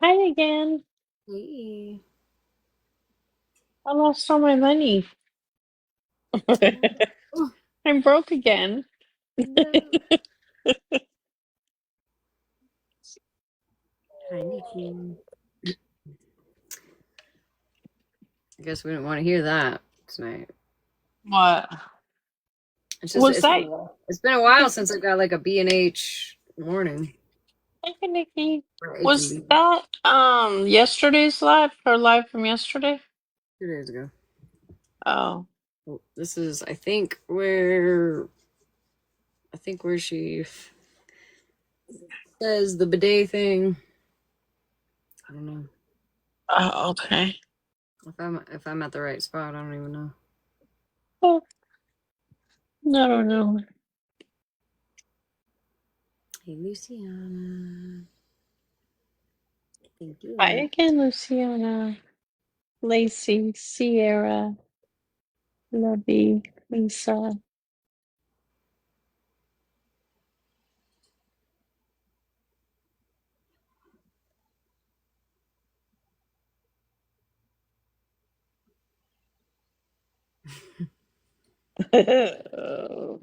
Hi again. Hey. I lost all my money. Oh, I'm broke again. no. Hi, Nikki. I guess we didn't want to hear that tonight. What? It's just Was that? it's been a while since I got like a B and H warning. Hey, Nikki. Or Was HMB that yesterday's live or live from yesterday? 2 days ago. Oh. Well, this is I think where she says the bidet thing. I don't know. Oh, okay. If I'm at the right spot, I don't even know. Oh, I don't know. Hey, Luciana. Thank Hi you. again, Luciana, Lacey, Sierra, Lovey, Lisa. Oh.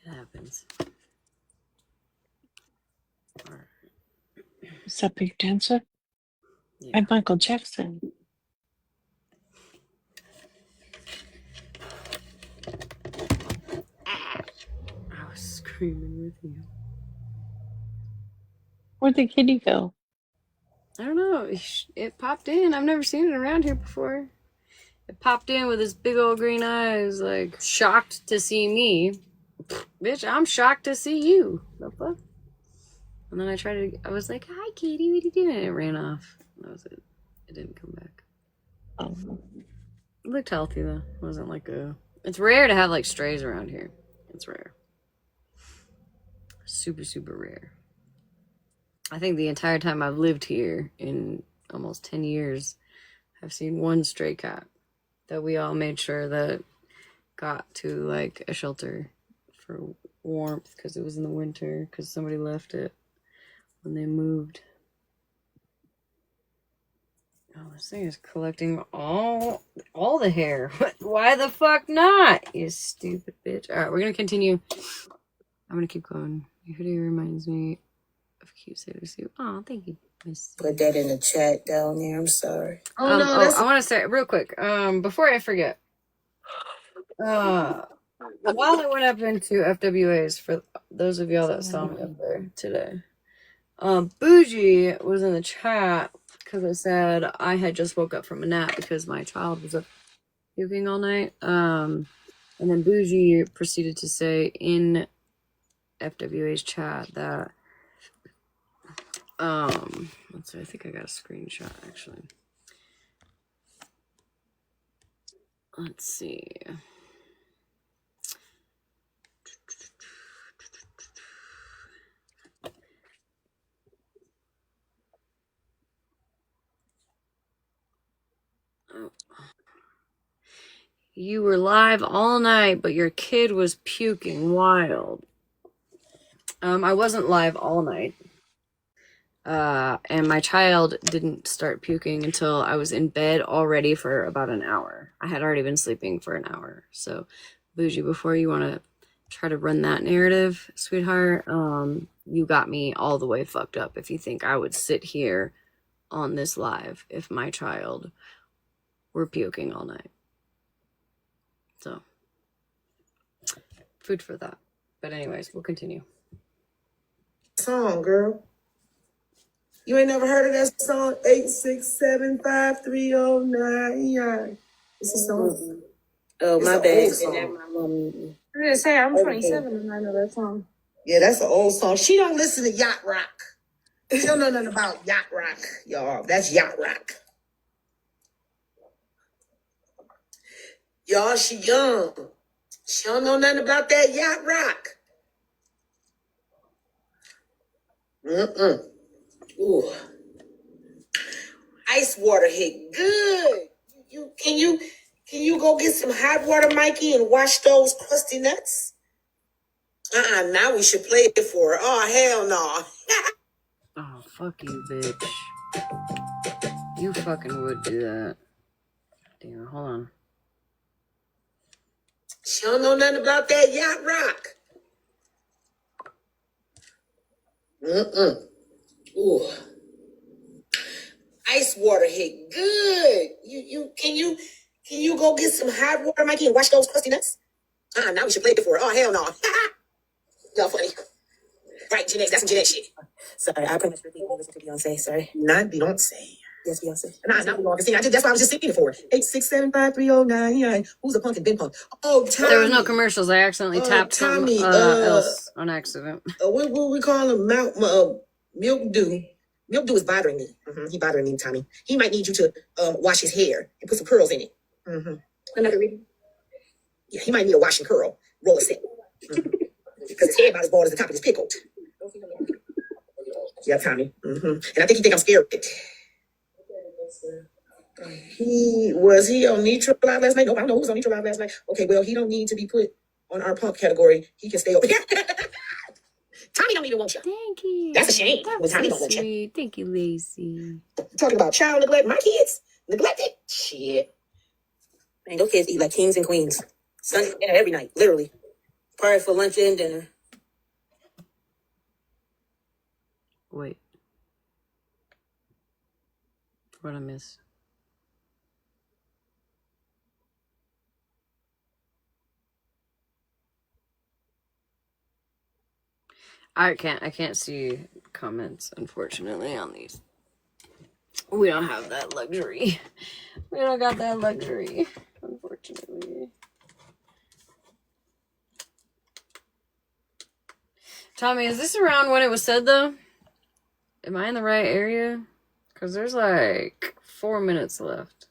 It happens. Is that Big Dancer? Yeah. I'm Michael Jackson. I was screaming with you. Where'd the kitty go? I don't know. It popped in. I've never seen it around here before. It popped in with his big old green eyes, like shocked to see me. Bitch, I'm shocked to see you. The fuck? And then I was like, hi, Katie, what are you doing? And it ran off. That was it. It didn't come back. Oh. It looked healthy, though. It wasn't like a. It's rare to have like strays around here. It's rare. Super, super rare. I think the entire time I've lived here in almost 10 years, I've seen one stray cat that we all made sure that got to like a shelter for warmth because it was in the winter because somebody left it when they moved. Oh, this thing is collecting all the hair. Why the fuck not? You stupid bitch. All right, we're gonna continue. I'm gonna keep going. Your video reminds me of cute Sailor Suit. Oh, thank you, Miss. Put that in the chat down there. I'm sorry. I want to say real quick. Before I forget. While I went up into FWAs, for those of y'all that saw me up there today, Bougie was in the chat because I said I had just woke up from a nap because my child was up puking all night. And then Bougie proceeded to say in FWA's chat that let's see, I think I got a screenshot actually. Let's see. Oh. You were live all night, but your kid was puking wild. I wasn't live all night. And my child didn't start puking until I was in bed already for about an hour. I had already been sleeping for an hour. So, Bougie, before you want to try to run that narrative, sweetheart, you got me all the way fucked up if you think I would sit here on this live if my child were puking all night. So, food for thought. But anyways, we'll continue. Song, girl. You ain't never heard of that song? 8675309. It's a song. Oh, my bad. I'm gonna say I'm 27 and I know that song. Yeah, that's an old song. She don't listen to yacht rock. She don't know nothing about yacht rock, y'all. That's yacht rock. Y'all, she young. She don't know nothing about that yacht rock. Ooh. Ice water hit good. Can you you go get some hot water, Mikey, and wash those crusty nuts? Now we should play it for her. Oh, hell no. Oh, fuck you, bitch. You fucking would do that. Damn, hold on. She don't know nothing about that yacht rock. Ooh. Ice water hit good. Can you go get some hot water, Mikey, and wash those crusty nuts? Now we should play it for her. Oh, hell no. Y'all funny. Right, Jeanette, that's some Jeanette shit. Sorry, I pretty much repeat listen to Beyonce, sorry. Not Beyonce. Yes, Beyonce. Nah, not Beyonce. See, that's why I was just singing it for. 8675309. Who's a punk and been punk? Oh, Tommy. There was no commercials. I accidentally tapped Tommy, some else on accident. What we call him? Milk Dew. Milk Dew is bothering me. He bothering me, Tommy. He might need you to wash his hair and put some curls in it. Another reason? Yeah, he might need a wash and curl. Roll a set. Because his head about as bald as the top of his pickle. Yeah, Tommy. And I think he think I'm scared of it. Was he on Nitro Live last night? Nope, I don't know who was on Nitro Live last night. Okay, well, he don't need to be put on our punk category. He can stay over here. Tommy don't even want you. Thank you. That's a shame. That Well, was Tommy so don't want you. sweet. Thank you, Lacey. Talking about child neglect. My kids neglected? Shit. Man, those kids eat like kings and queens. Sunday dinner every night, literally. Probably for lunch and dinner. Wait. What I miss? I can't see comments, unfortunately, on these. We don't have that luxury. We don't got that luxury, unfortunately. Tommy, is this around when it was said, though? Am I in the right area? Because there's like 4 minutes left.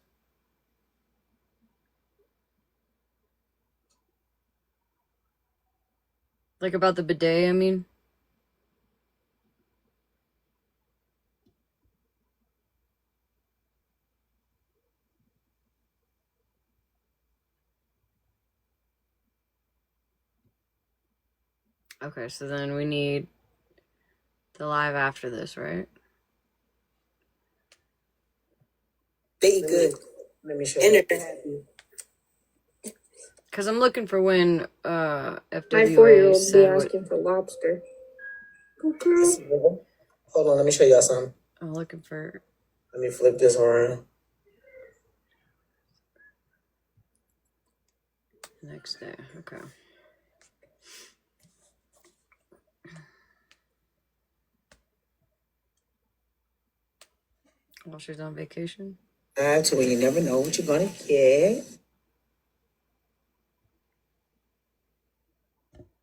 Like about the bidet, I mean. Okay, so then we need the live after this, right? They eat good. Let me show you. Because I'm looking for when My FWA 4-year-old be said what... asking for lobster. Hold on, let me show y'all something. I'm looking for... Let me flip this around. Next day, okay. While she's on vacation? That's when you never know what you're gonna get.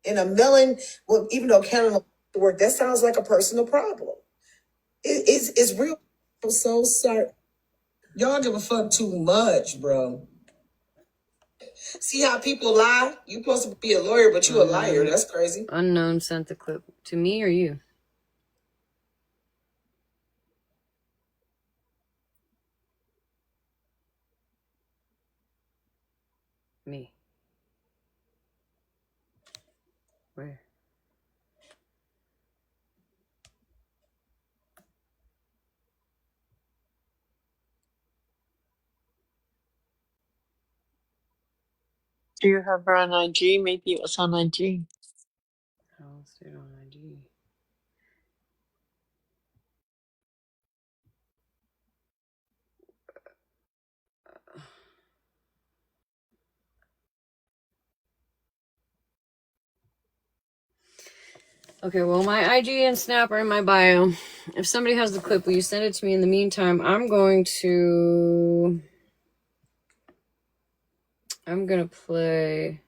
And a melon, well, even though counting the work, that sounds like a personal problem. It's real. I'm so sorry. Y'all give a fuck too much, bro. See how people lie? You supposed to be a lawyer, but you a liar. That's crazy. Unknown sent the clip. To me or you? Me. Where? Do you have her on IG? Maybe it was on IG. I'll see it on IG. Okay, well, my IG and Snap are in my bio. If somebody has the clip, will you send it to me? In the meantime, I'm gonna play...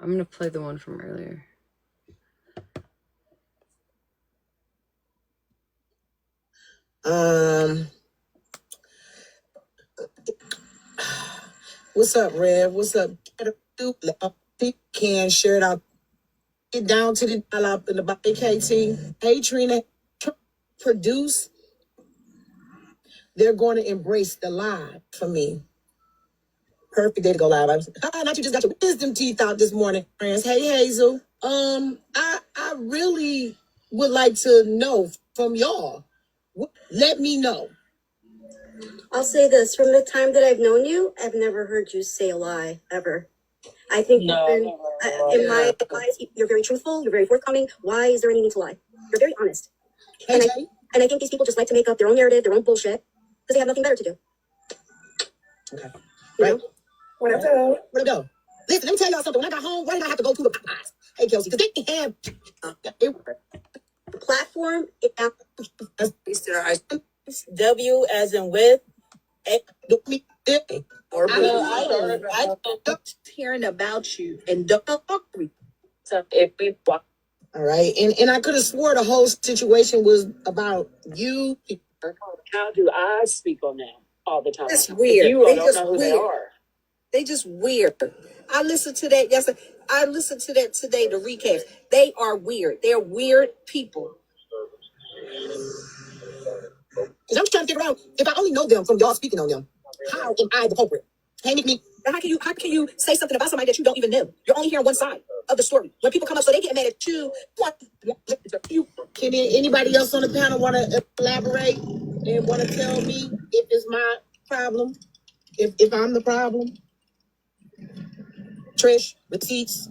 I'm gonna play the one from earlier. What's up, Rev? What's up? Can share it out. Get down to the dial up in the KT. Hey, Trina. produce, they're going to embrace the lie for me. Perfect day to go live. Not you just got your wisdom teeth out this morning, friends. Hey, Hazel. I really would like to know from y'all. Let me know. I'll say this: from the time that I've known you, I've never heard you say a lie ever. I think in my eyes, you're very truthful. You're very forthcoming. Why is there any need to lie? You're very honest. And I think these people just like to make up their own narrative, their own bullshit, because they have nothing better to do. Okay. You Right. know? Where'd it go? Listen, let me tell y'all something. When I got home, why did I have to go to the Popeyes? Hey, Kelsey, because they have The platform. W as in with. I Hearing about you and don't. So if we walk. All right, and I could have swore the whole situation was about you. How do I speak on them all the time? It's weird. You They don't just know who weird. they are. They just weird. I listened to that yesterday. I listened to that today, the recaps. They are weird. They're weird people. Because I'm trying to figure out, if I only know them from y'all speaking on them, how am I the culprit? Hey, Nick, how can you say something about somebody that you don't even know? You're only hearing one side of the story. When people come up, so they get mad at you. Can anybody else on the panel want to elaborate and want to tell me if it's my problem? If I'm the problem? Trish, receipts.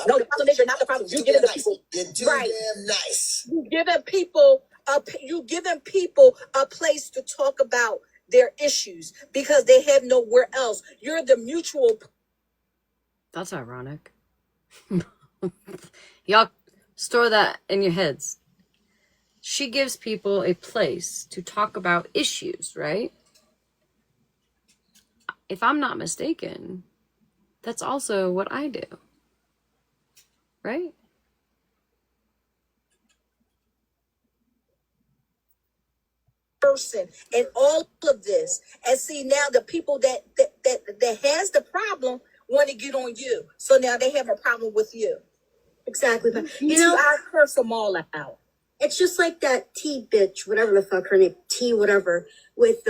No, the problem is you're not the problem. You're giving the people you're too damn nice. You giving people a place to talk about their issues because they have nowhere else. You're the mutual. That's ironic. Y'all store that in your heads. She gives people a place to talk about issues, right? If I'm not mistaken, that's also what I do. Right? Person and all of this, and see now the people that has the problem want to get on you, so now they have a problem with you. Exactly. But You know, I curse them all out. it's just like that T bitch, whatever the fuck her name, T whatever, with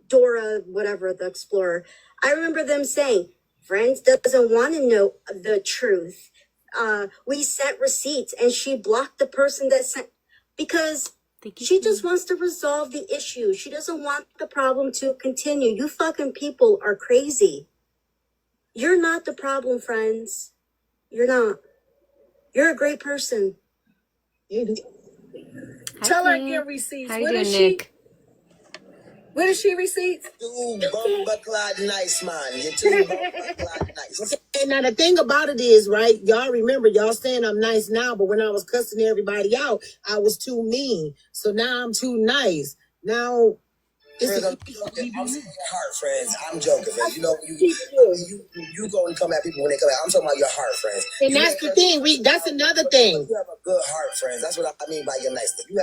Dora, whatever, the Explorer. I remember them saying, Friends doesn't want to know the truth. We sent receipts and she blocked the person that sent, because she just wants to resolve the issue. She doesn't want the problem to continue. You fucking people are crazy. You're not the problem, friends. You're not. You're a great person. Tell her again receipts. How you doing, Nick? Where is she receipts? Too bumba nice, man. You're too bumba nice. Okay, now the thing about it is, right? Y'all remember, y'all saying I'm nice now, but when I was cussing everybody out, I was too mean. So now I'm too nice. Now, Friends, I'm joking. I'm saying your heart, friends. I'm joking, friends. You know, you go and come at people when they come at. I'm talking about your heart, friends. and that's the thing. That's another thing. You have a good heart, friends. That's what I mean by your nice thing.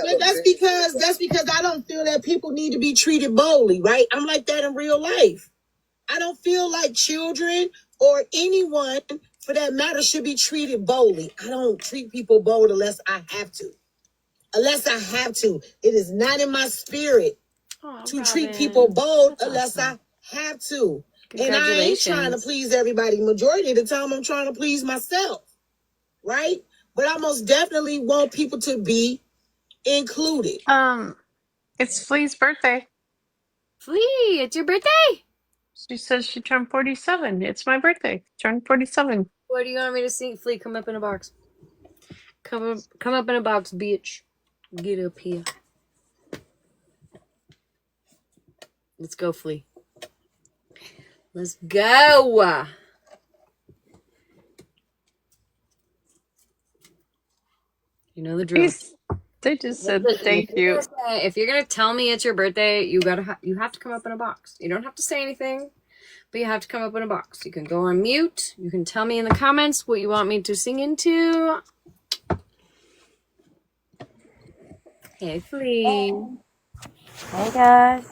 That's because I don't feel that people need to be treated boldly, right? I'm like that in real life. I don't feel like children or anyone, for that matter, should be treated boldly. I don't treat people bold unless I have to. It is not in my spirit to treat people bold unless I have to. And I ain't trying to please everybody. Majority of the time, I'm trying to please myself, right? But I most definitely want people to be included. It's Flea's birthday. Flea, it's your birthday. She says she turned 47. It's my birthday. Turned 47. What do you want me to sing? Flea, come up in a box. Come up in a box, bitch. Get up here. Let's go, Flea. Let's go. You know the drill. They just said thank you. If you're gonna tell me it's your birthday, you have to come up in a box. You don't have to say anything, but you have to come up in a box. You can go on mute. You can tell me in the comments what you want me to sing into. Hey, Flea. Hey guys,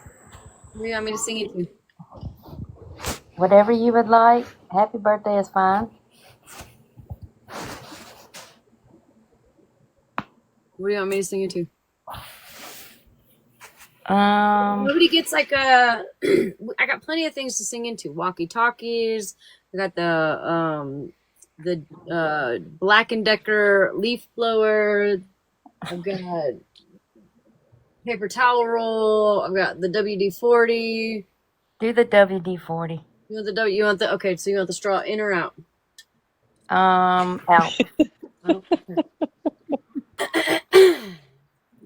What do you want me to sing into? whatever you would like. Happy birthday is fine. What do you want me to sing into? Um, Nobody gets like a. I got plenty of things to sing into. Walkie talkies. I got the Black and Decker leaf blower. I've got paper towel roll. I've got the WD-40. do the WD-40. You want the W? You want the okay? So you want the straw in or out? Out.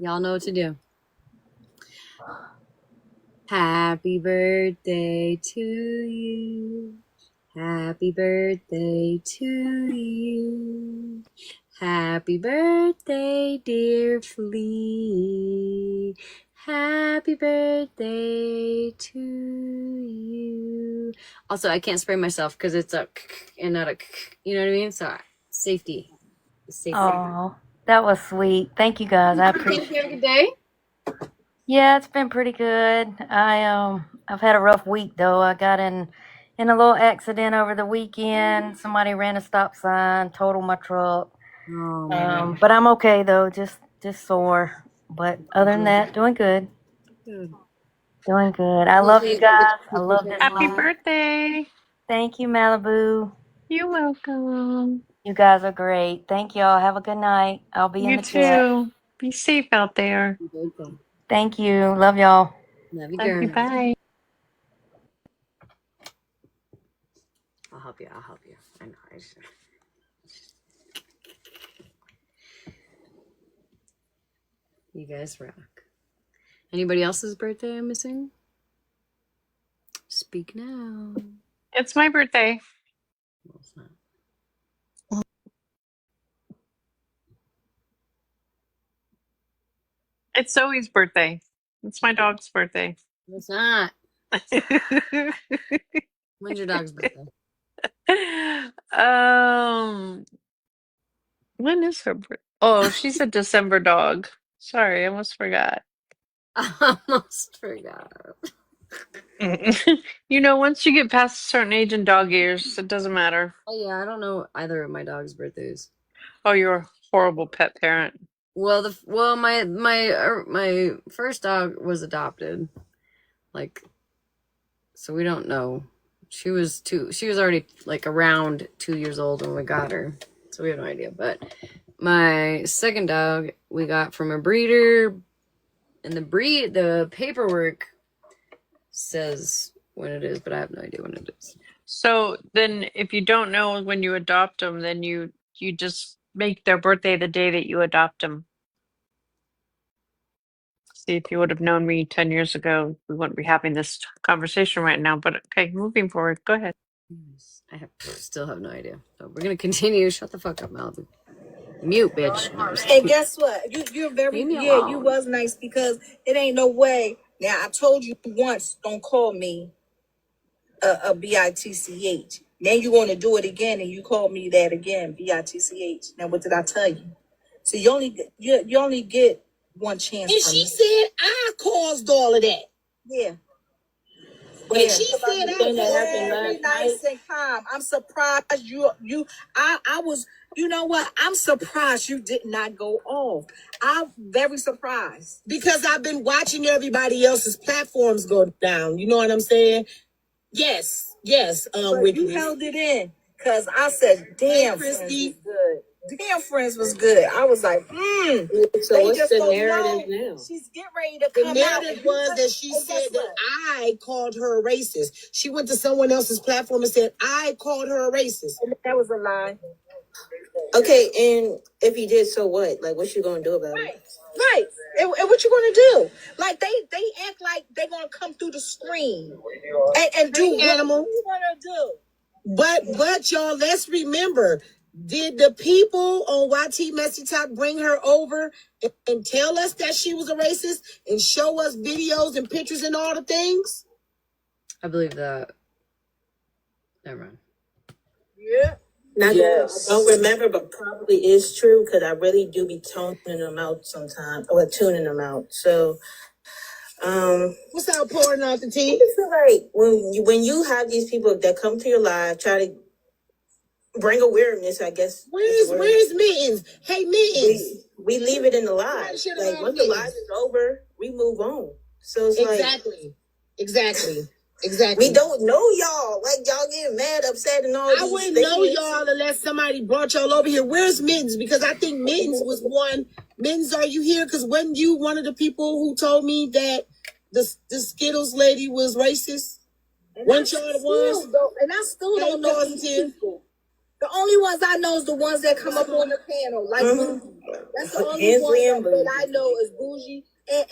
Y'all know what to do. Happy birthday to you. Happy birthday to you. Happy birthday, dear Flea. Happy birthday to you. Also, I can't spray myself because it's a and not a, you know what I mean? So, safety. Safety. Oh, that was sweet. Thank you guys. I appreciate You have a good day? Yeah, it's been pretty good. I've had a rough week though. I got in a little accident over the weekend. Somebody ran a stop sign, totaled my truck. Oh, man. But I'm okay though, just sore. But other than that, doing good. Good. Doing good. I love you guys. I love this Happy life. birthday. Thank you, Malibu. You're welcome. You guys are great. Thank y'all. Have a good night. I'll be in You the chat. too. Be safe out there. Thank you. Love y'all. Love you, Love girl. you. Bye. I'll help you. I'll help you. I know. You guys rock. Anybody else's birthday I'm missing? Speak now. It's my birthday. Well, it's not. It's Zoe's birthday. It's my dog's birthday. It's not. When's your dog's birthday? When is her birthday? Oh, she's a December dog. Sorry, I almost forgot. I almost forgot. You know, once you get past a certain age in dog years, it doesn't matter. Oh yeah, I don't know either of my dog's birthdays. Oh, you're a horrible pet parent. Well, my first dog was adopted, like, so we don't know. She was already like around 2 years old when we got her, so we have no idea. But my second dog we got from a breeder, and the paperwork says when it is, but I have no idea when it is. So then, if you don't know when you adopt them, then you just make their birthday the day that you adopt them. See, if you would have known me 10 years ago, we wouldn't be having this conversation right now. But okay, moving forward, go ahead. Still have no idea. So we're gonna continue. Shut the fuck up, Malibu. Mute, bitch. No, I'm just And kidding. guess what? You're very Leave me you alone. was nice because it ain't no way. Now I told you once, don't call me a bitch. Now you want to do it again, and you call me that again, bitch. Now what did I tell you? So you only get one chance. And she said I caused all of that. Yeah. When she said I was very nice and calm. I'm surprised I was, you know what? I'm surprised you did not go off. I'm very surprised. Because I've been watching everybody else's platforms go down. You know what I'm saying? Yes. But you held it in. Cause I said, damn, Friends was good. Damn, Friends was good. I was like, So what's the narrative now? She's getting ready to come out. The narrative was that she said that I called her a racist. She went to someone else's platform and said, I called her a racist. And that was a lie. Okay, and if he did, so what? Like, what you gonna do about it? Right. And what you gonna do? Like they act like they gonna come through the screen and do animal. What you gonna do? But y'all, let's remember, did the people on YT Messy Talk bring her over and tell us that she was a racist and show us videos and pictures and all the things? I believe that. Never mind. Yeah. Not yes. I don't remember, but probably is true because I really do be toning them out sometimes or tuning them out. So, What's out pouring out the tea? I feel like when you have these people that come to your live, try to bring awareness, I guess. Where's Mittens? Hey, Mittens. we leave it in the live. Shit Like around once the here. live is over, we move on. So it's like Exactly. we don't know y'all. Like y'all getting mad, upset, and all. I wouldn't know y'all unless somebody brought y'all over here. Where's Mittens? Because I think Mittens was one. Mittens, are you here? Because wasn't you one of the people who told me that the Skittles lady was racist? Weren't y'all the ones? And I still don't know these people. The only ones I know is the ones that come up on the panel, like Bougie. That's the only Hensley one and that I know is Bougie.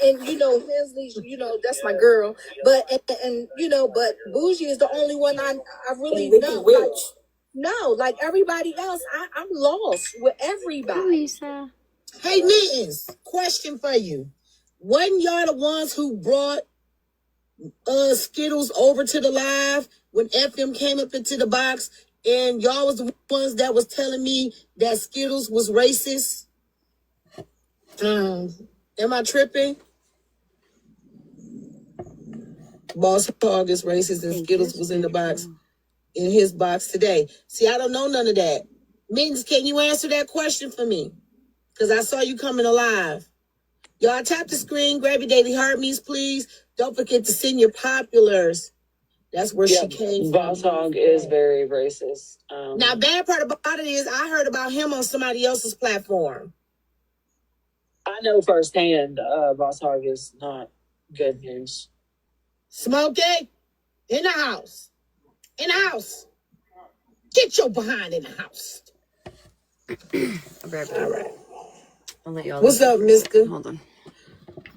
And you know, Hensley, you know, that's my girl. But and you know, but Bougie is the only one I really know. Like, no, like everybody else, I'm lost with everybody. Lisa. Hey, Mittens, question for you. Wasn't y'all the ones who brought Skittles over to the live when FM came up into the box, and y'all was the ones that was telling me that Skittles was racist? Am I tripping? Boss Hog is racist and Skittles was in the box, in his box today. See, I don't know none of that. Mittens, can you answer that question for me? Because I saw you coming alive. Y'all tap the screen, grab your daily heartbeats, please. Don't forget to send your populars. That's where she came from. Boss Hog is very racist. Now, bad part about it is I heard about him on somebody else's platform. I know firsthand Boss Hog is not good news. Smokey, in the house. In the house. Get your behind in the house. I'll be right back. All right. I'll let y'all. What's up, Miska? Hold on.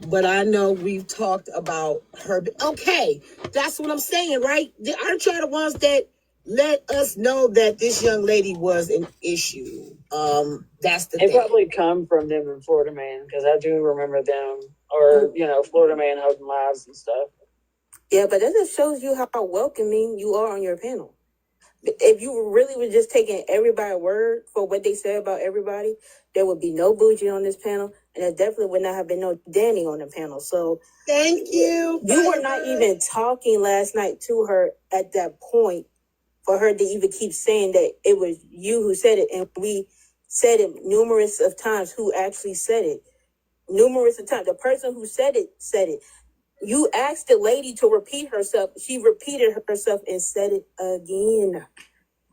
But I know we've talked about her. Okay, that's what I'm saying, right? Aren't y'all the ones that let us know that this young lady was an issue? That's the It thing. probably come from them in Florida Man, because I do remember them, or Florida Man holding lives and stuff. Yeah, but that just shows you how welcoming you are on your panel. If you really were just taking everybody's word for what they said about everybody, there would be no Bougie on this panel, and there definitely would not have been no Danny on the panel. So thank you. You were not even talking last night to her at that point for her to even keep saying that it was you who said it, and we said it numerous of times who actually said it. Numerous of times. The person who said it said it. You asked the lady to repeat herself. She repeated herself and said it again.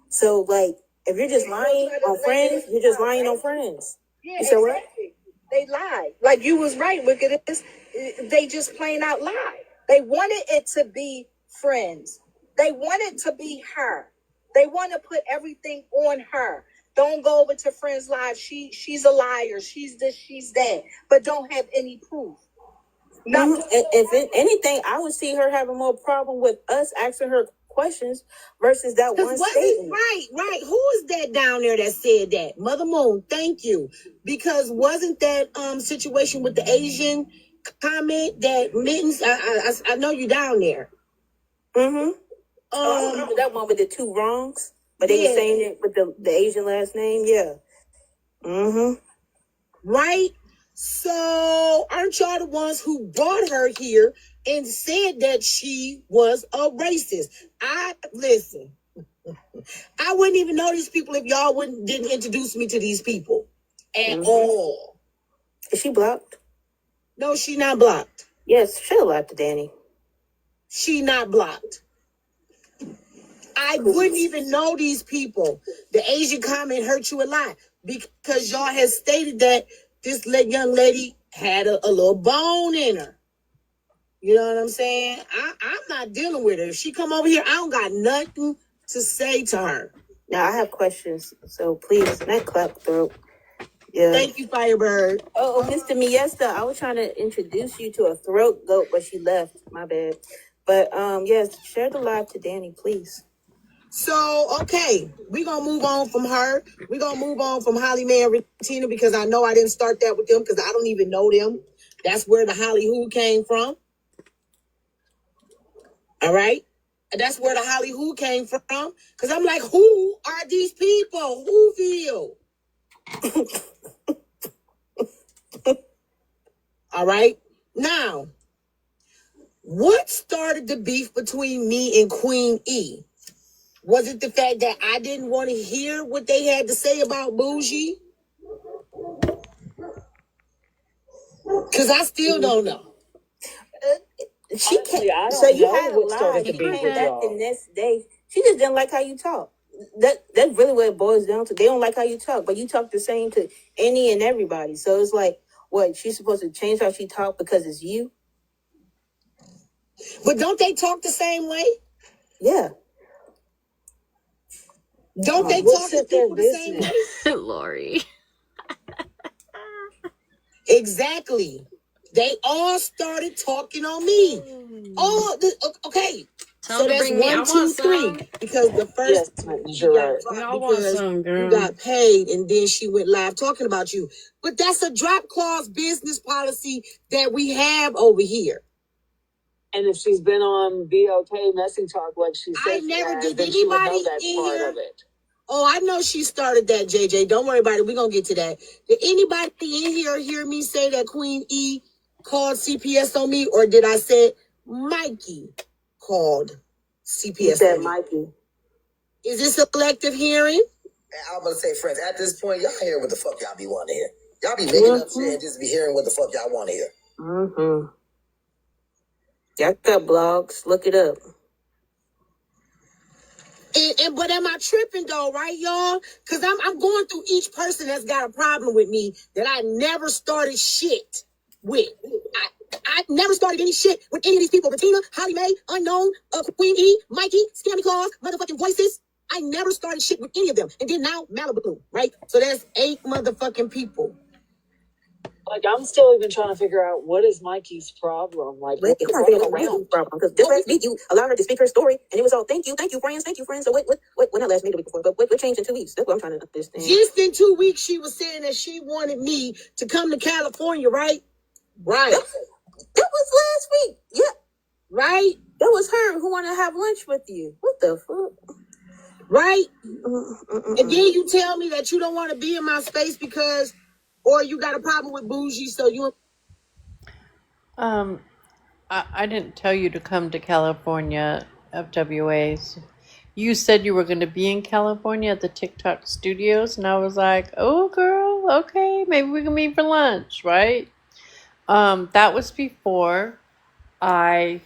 So, like, if you're just lying on friends, you're just lying on friends. Yeah, You said what? exactly. They lied. Like you was right, Wickedness. They just plain out lied. They wanted it to be friends. They wanted to be her. They want to put everything on her. Don't go over to friends' lives. She's a liar. She's this, she's that. But don't have any proof. If anything, I would see her having more problem with us asking her questions versus that one statement. Right. Who is that down there that said that? Mother Moon, thank you. Because wasn't that situation with the Asian comment that Mittens? I know you down there. I remember that one with the two wrongs, but they were saying it with the Asian last name. Yeah. Right. So aren't y'all the ones who brought her here and said that she was a racist? Listen. I wouldn't even know these people if y'all didn't introduce me to these people at all. Is she blocked? No, she not blocked. Yes, she'll block to Danny. She not blocked. I wouldn't even know these people. The Asian comment hurt you a lot because y'all had stated that this young lady had a little bone in her. You know what I'm saying? I'm not dealing with her. If she come over here, I don't got nothing to say to her. Now, I have questions, so please, not clap throat. Yeah. Thank you, Firebird. Oh, Mr. Miesta, I was trying to introduce you to a throat goat, but she left. My bad. But, yes, share the live to Danny, please. So, okay, we're going to move on from her. We're going to move on from Holly Mae and Tina because I know I didn't start that with them because I don't even know them. That's where the Holly Who came from. All right? And that's where the Holly Who came from. Because I'm like, who are these people? Whoville? All right? Now, what started the beef between me and Queen E? Was it the fact that I didn't want to hear what they had to say about Bougie? Cause I still don't know. She Honestly, can't. I So don't you know had a what lie. started the She beef came with back the y'all. next day. She just didn't like how you talk. That's really what it boils down to. They don't like how you talk, but you talk the same to any and everybody. So it's like, what, she's supposed to change how she talk because it's you? But don't they talk the same way? Yeah. Don't they What's talk to their people the same way? business? Lori. Exactly. They all started talking on me. Okay. Tell So them to that's bring me. I 1, want 2, 3. some. Because the Yes, first time she you're got right. We dropped all want because some, you girl. got paid, and then she went live talking about you. But that's a drop clause business policy that we have over here. And if she's been on BLK Messy Talk like she I says she never has, did. then she would know Anybody that's in part here? of it. Oh, I know she started that, JJ. Don't worry about it. We're going to get to that. Did anybody in here hear me say that Queen E called CPS on me? Or did I say Mikey called You CPS said on me? Mikey. Is this a collective hearing? And I'm gonna say, friends, at this point, y'all hear what the fuck y'all be wanting to hear. Y'all be making up shit and just be hearing what the fuck y'all want to hear. Mm-hmm. Y'all got blogs. Look it up. But am I tripping though, right, y'all? Because I'm going through each person that's got a problem with me that I never started shit with. I never started any shit with any of these people. Bettina, Holly Mae, Unknown, Queen E, Mikey, Scammy Claus, motherfucking Voices. I never started shit with any of them. And then now Malibu, right? So that's 8 motherfucking people. Like, I'm still even trying to figure out what is Mikey's problem. Like, Wait, I'm trying to figure out what Mikey's problem. Because this last week you allowed her to speak her story, and it was all thank you, friends. So what not last week, the week before, but what changed in 2 weeks? That's what I'm trying to understand. Just in 2 weeks, she was saying that she wanted me to come to California, right? Right. That was last week. Yeah. Right? That was her who wanted to have lunch with you. What the fuck? Right? And then you tell me that you don't want to be in my space because, or you got a problem with bougie, so you. I didn't tell you to come to California, FWAs. You said you were going to be in California at the TikTok studios, and I was like, oh, girl, okay, maybe we can meet for lunch, right? That was before I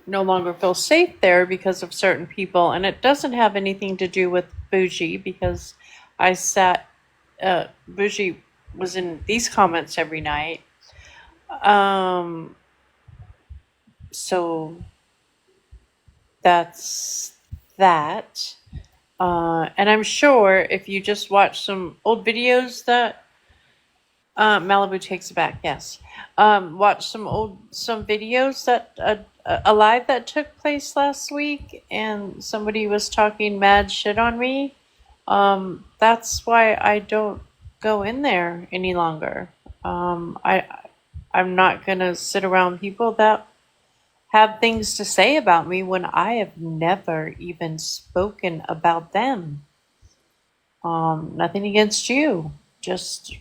no longer feel safe there because of certain people, and it doesn't have anything to do with Bougie because Bougie was in these comments every night. So that's that. And I'm sure if you just watch some old videos that Malibu takes it back, yes. Watch some videos that a live that took place last week, and somebody was talking mad shit on me. That's why I don't go in there any longer. I'm not gonna sit around people that have things to say about me when I have never even spoken about them. Nothing against you. Just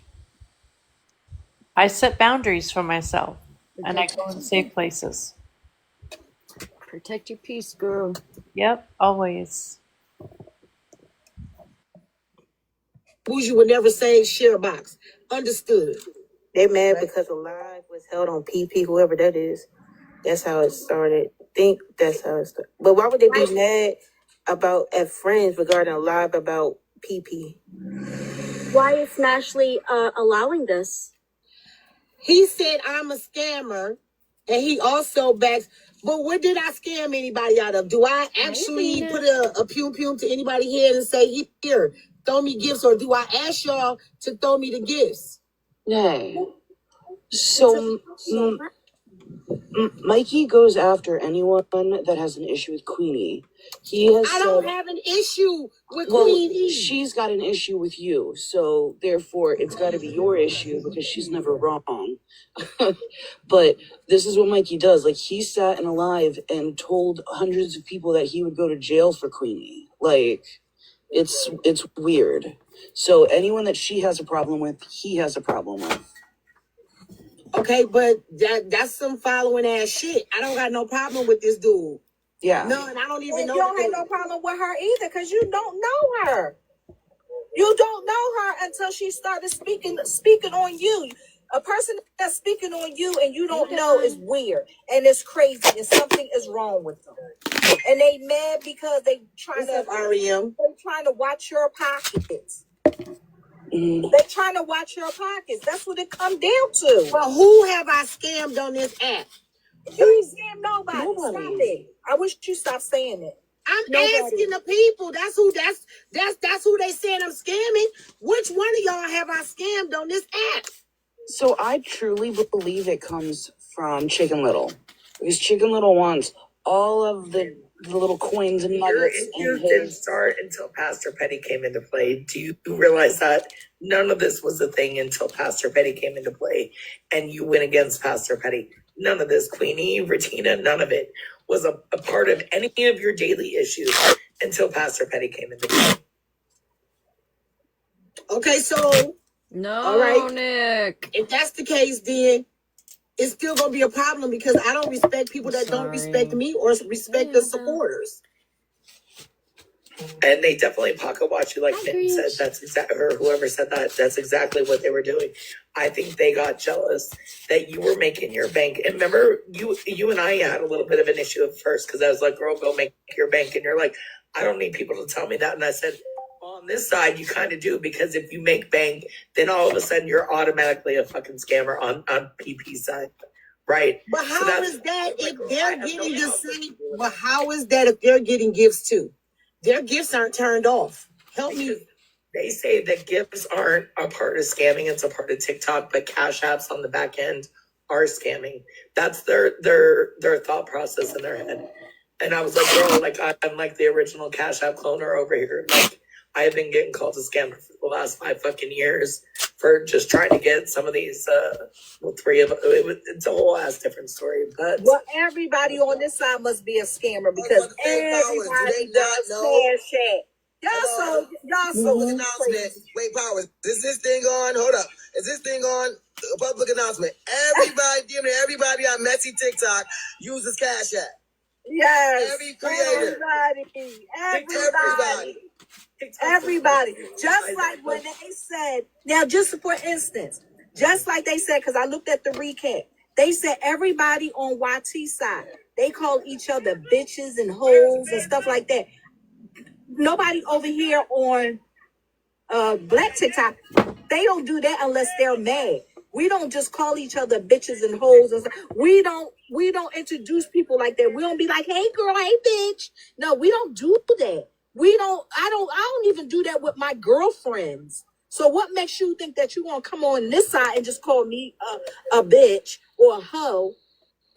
I set boundaries for myself, and I go in safe places. Protect your peace, girl. Yep, always. Bougie would never say share box. Understood. They mad because a live was held on PP, whoever that is. That's how it started. Think that's how it started. But why would they be mad about at friends regarding a live about PP? Why is Smashley allowing this? He said I'm a scammer, and he also backs. But what did I scam anybody out of? Do I actually put a pew to anybody's head and say, here, throw me gifts, or do I ask y'all to throw me the gifts? Nay. So, Mikey goes after anyone that has an issue with Queenie. He has I don't have an issue with well, Queen E. she's got an issue with you, so therefore it's got to be your issue because she's never wrong. But this is what Mikey does. Like, he sat in a live and told hundreds of people that he would go to jail for Queenie. Like, it's weird. So anyone that she has a problem with, he has a problem with. Okay, but that's some following ass shit. I don't got no problem with this dude. Yeah. No, and I don't even And know. you don't have no problem with her either, because you don't know her. You don't know her until she started speaking on you. A person that's speaking on you and you don't know is weird and it's crazy and something is wrong with them. And they mad because they trying to watch your pockets. They trying to watch your pockets. That's what it come down to. Well, who have I scammed on this app? You ain't scam nobody. Stop it. I wish you stop saying it. I'm Nobody. asking the people. That's who they saying I'm scamming. Which one of y'all have I scammed on this app? So I truly believe it comes from Chicken Little. Because Chicken Little wants all of the little coins and nuggets Your in didn't his. start until Pastor Petty came into play. Do you realize that none of this was a thing until Pastor Petty came into play and you went against Pastor Petty? None of this, Queenie, Regina, none of it was a part of any of your daily issues until Pastor Petty came into play. Okay, so No, all right. Nick. If that's the case, then it's still gonna be a problem because I don't respect people that don't respect me or respect the supporters. And they definitely pocket watch you, like Finn said. That's exactly, or whoever said that. That's exactly what they were doing. I think they got jealous that you were making your bank. And remember, you and I had a little bit of an issue at first because I was like, "Girl, go make your bank," and you're like, "I don't need people to tell me that." And I said, on this side, you kind of do, because if you make bank, then all of a sudden you're automatically a fucking scammer on PP side, right? But So how that's- is that if I they're have no getting the problem same? with But how is that if they're getting gifts too? Their gifts aren't turned off. Help me. They say that gifts aren't a part of scamming; it's a part of TikTok. But Cash Apps on the back end are scamming. That's their thought process in their head. And I was like, "Girl, like I'm like the original Cash App cloner over here. Like I've been getting called a scammer for the last 5 fucking years for just trying to get some of these. Three of it's a whole ass different story. But Well, everybody on this side must be a scammer because everybody does Cash App. Y'all so announcement. Wait, Powers, is this thing on? Hold up. Is this thing on? A public announcement. Everybody on Messy TikTok uses Cash App. Yes. Every creator. Everybody. Just like when they said, now just for instance, just like they said, because I looked at the recap, they said everybody on YT side, they call each other bitches and hoes and stuff like that. Nobody over here on Black TikTok, they don't do that unless they're mad. We don't just call each other bitches and hoes and stuff. We don't introduce people like that. We don't be like, hey girl, hey bitch. No, we don't do that. I don't even do that with my girlfriends. So what makes you think that you gonna come on this side and just call me a bitch or a hoe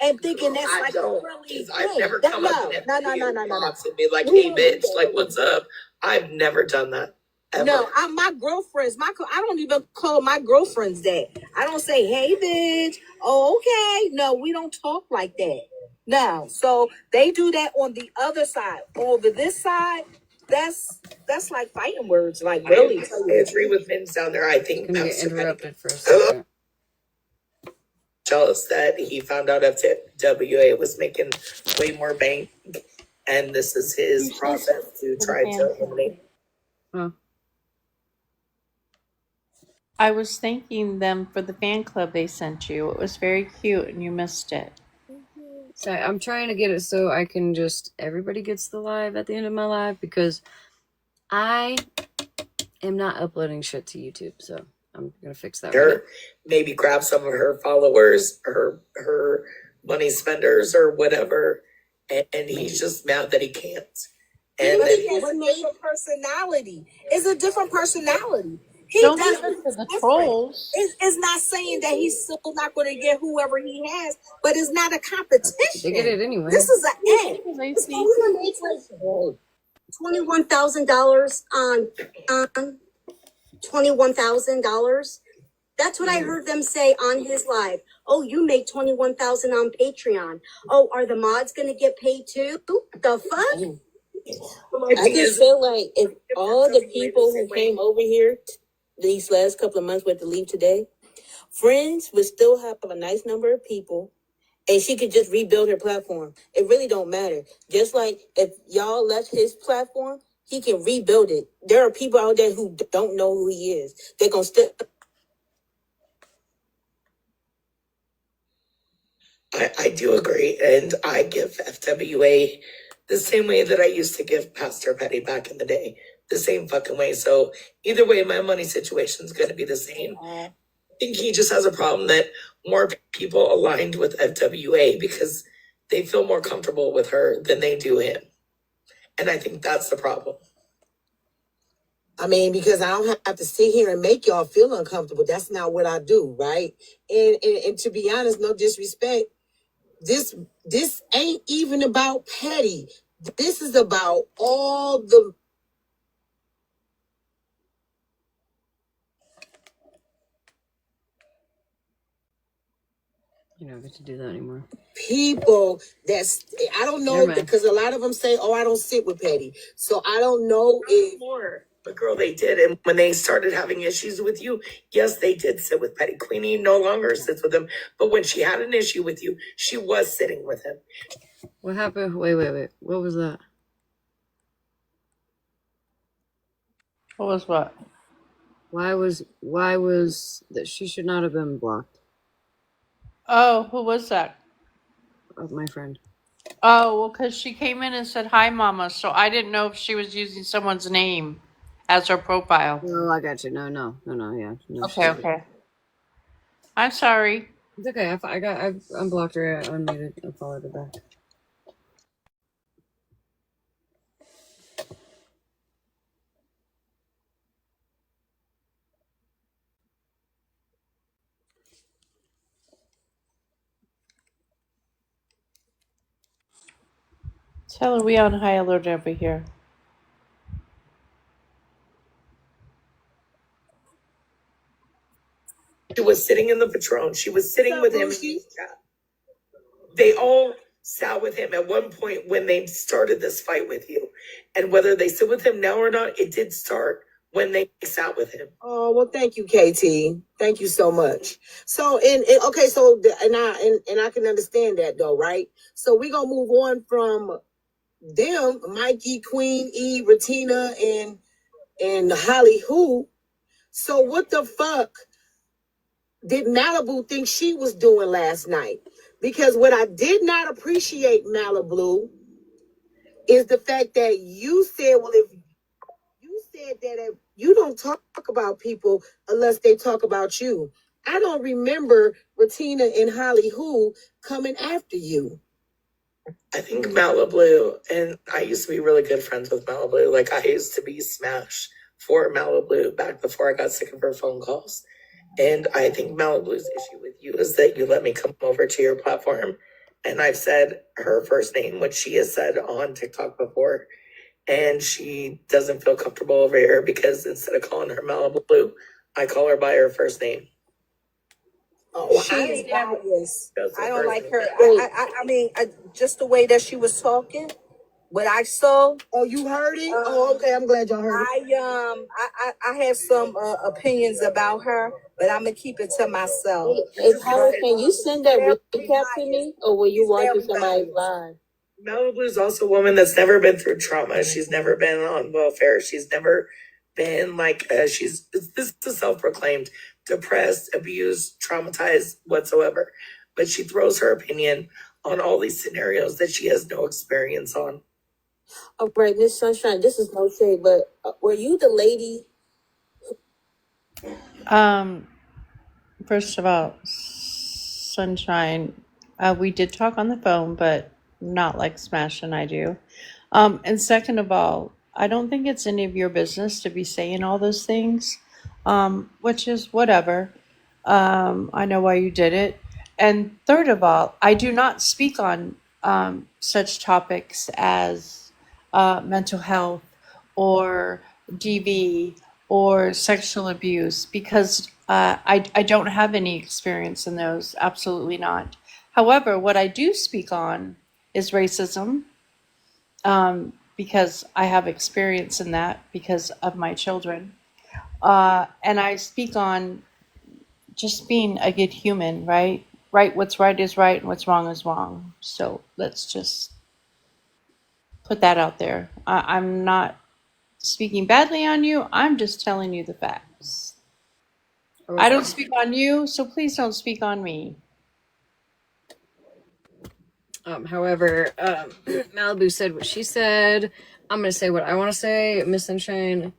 and thinking that's like a really I've never come up in no. and be like, "Hey bitch, like what's up?" I've never done that. Ever. No, my girlfriends, I don't even call my girlfriends that. I don't say, hey, bitch. Oh, okay. No, we don't talk like that. No. So they do that on the other side. Over this side, that's like fighting words. Like, really. I agree with Vince down there. I think Gonna get Pastor Petty interrupted for a second. jealous that he found out FWA was making way more bank, and this is his process to try to eliminate. Oh. I was thanking them for the fan club they sent you. It was very cute and you missed it. So I'm trying to get it so I can just, everybody gets the live at the end of my live, because I am not uploading shit to YouTube, so I'm gonna fix that. Her, maybe grab some of her followers, her money spenders or whatever, and he's just mad that he can't. And But then he has a different personality. It's a different personality. He Don't does listen to the different. trolls. It's not saying that he's still not going to get whoever he has, but it's not a competition. They get it anyway. This is an ad. They It's see. $21,000 on $21,000. That's what I heard them say on his live. Oh, you make $21,000 on Patreon. Oh, are the mods gonna get paid too? The fuck? I just feel like if all the people who came over here these last couple of months were to leave today, Friends would still have a nice number of people, and she could just rebuild her platform. It really don't matter. Just like if y'all left his platform, he can rebuild it. There are people out there who don't know who he is. They're gonna still. I do agree, and I give FWA the same way that I used to give Pastor Petty back in the day, the same fucking way. So either way, my money situation is going to be the same. I think he just has a problem that more people aligned with FWA because they feel more comfortable with her than they do him, and I think that's the problem. I mean, because I don't have to sit here and make y'all feel uncomfortable. That's not what I do, right? And to be honest, no disrespect, this ain't even about Petty. This is about all the You don't get to do that anymore. people that's, I don't know, Never mind. because a lot of them say, oh, I don't sit with Petty. So I don't know if More. But girl, they did. And when they started having issues with you, yes, they did sit with Petty. Queenie no longer sits with him. But when she had an issue with you, she was sitting with him. What happened? Wait. What was that? What was what? Why was that she should not have been blocked? Oh, who was that? My friend. Oh, well, because she came in and said, hi, Mama. So I didn't know if she was using someone's name as her profile. Oh, I got you. No, yeah. No, Okay, okay. I'm sorry. It's okay. I unblocked her. I unmuted. I followed her back. Tell her we on high alert over here. She was sitting in the Patron. She was sitting with him in his chat. They all sat with him at one point when they started this fight with you. And whether they sit with him now or not, it did start when they sat with him. oh, well, thank you, KT. Thank you so much. So, okay, so, and I can understand that though, right? So we're going to move on from them, Mikey, Queen E, Ratina, and Holly Who. So what the fuck did Malibu think she was doing last night? Because what I did not appreciate, Malibu, is the fact that you said, well, if you said that if you don't talk about people unless they talk about you. I don't remember Ratina and Holly Who coming after you. I think Malibu, and I used to be really good friends with Malibu. Like, I used to be smash for Malibu back before I got sick of her phone calls. And I think Malibu's issue with you is that you let me come over to your platform. And I've said her first name, which she has said on TikTok before. And she doesn't feel comfortable over here because instead of calling her Malibu, I call her by her first name. Oh, She is biased. That's the I don't first like name. her. I mean, just the way that she was talking, what I saw. Oh, you heard it? Oh, okay. I'm glad y'all heard it. I have some opinions about her, but I'm gonna keep it to myself. Hey, Tyler, can you send that recap to me, or will you watching somebody's live? Malibu's also a woman that's never been through trauma. She's never been on welfare. She's never been like, this is self-proclaimed depressed, abused, traumatized whatsoever. But she throws her opinion on all these scenarios that she has no experience on. All right, Miss Sunshine, this is no shade, but were you the lady? First of all, Sunshine, we did talk on the phone, but not like Smash and I do. And second of all, I don't think it's any of your business to be saying all those things, which is whatever. I know why you did it. And third of all, I do not speak on such topics as mental health or DV or sexual abuse because I don't have any experience in those. Absolutely not. However, what I do speak on is racism because I have experience in that because of my children. And I speak on just being a good human, right? Right, what's right is right and what's wrong is wrong. So let's just put that out there. I'm not speaking badly on you. I'm just telling you the facts. I don't speak on you, so please don't speak on me. However, Malibu said what she said. I'm gonna say what I want to say. Miss Sunshine,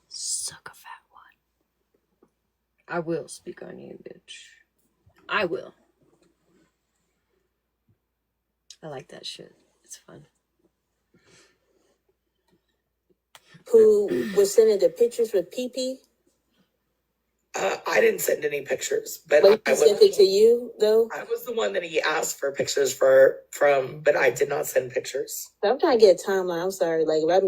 suck a fat one. I will speak on you, bitch. I will. I like that shit. It's fun. Who was sending the pictures with PP? I didn't send any pictures, but But he sent it to you though. I was the one that he asked for pictures from, but I did not send pictures. I'm trying to get a timeline. I'm sorry. Like if I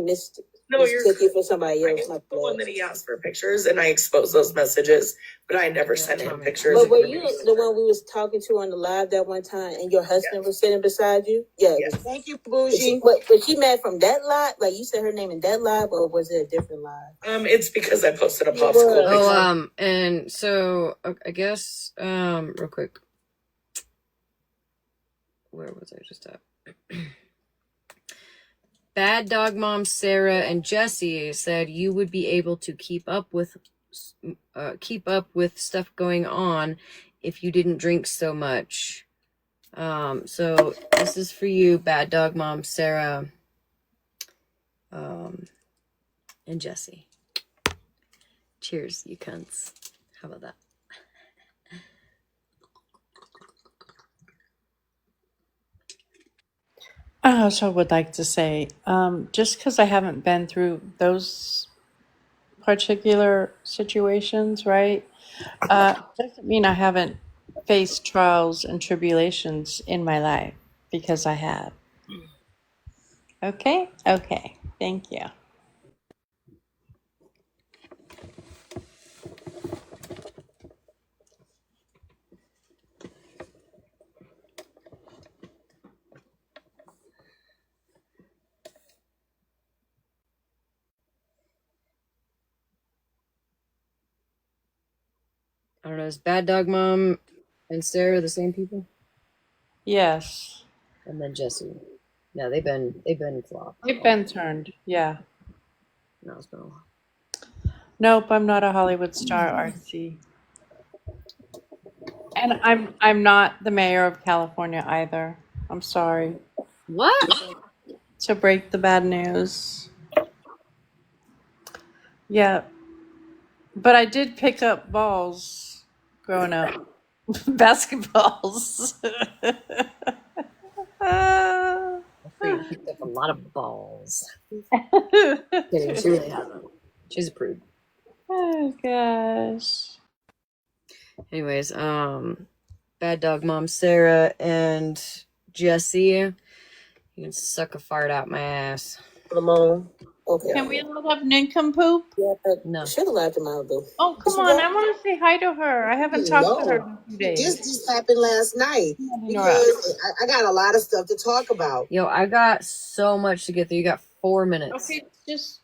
No, you're mistook you for somebody I else. was My the one bad. that he asked for pictures, and I exposed those messages, but I never sent him pictures. But were you the one we was talking to on the live that one time, and your husband was sitting beside you? Yeah. Yes. Thank you, Bougie. Was she mad from that live? Like you said her name in that live, or was it a different live? It's because I posted a popsicle. Oh, and so I guess, real quick, where was I just at? Bad Dog Mom Sarah and Jesse said you would be able to keep up with stuff going on if you didn't drink so much. So this is for you, Bad Dog Mom Sarah, and Jesse. Cheers, you cunts. How about that? I also would like to say, just because I haven't been through those particular situations, right, doesn't mean I haven't faced trials and tribulations in my life, because I have. Okay? Okay. Thank you. I don't know, is Bad Dog Mom and Sarah the same people? Yes. And then Jesse. Yeah, they've been flopped. They've been turned. Yeah. No, it's been a while. Nope, I'm not a Hollywood star, artsy. And I'm not the mayor of California either. I'm sorry What? to break the bad news. Yeah. But I did pick up balls growing up. Basketballs. You picked up a lot of balls. Kidding, she really hasn't. She's a prude. Oh gosh. Anyways, Bad Dog Mom Sarah and Jesse, you can suck a fart out my ass. Lamone. Okay. Can we all have nincompoop? Yeah, No. should have left him out though. Oh, come on. I want to say hi to her. I haven't talked to her in a few This days. just happened last night because I got a lot of stuff to talk about. Yo, I got so much to get through. You got 4 minutes. Okay, just.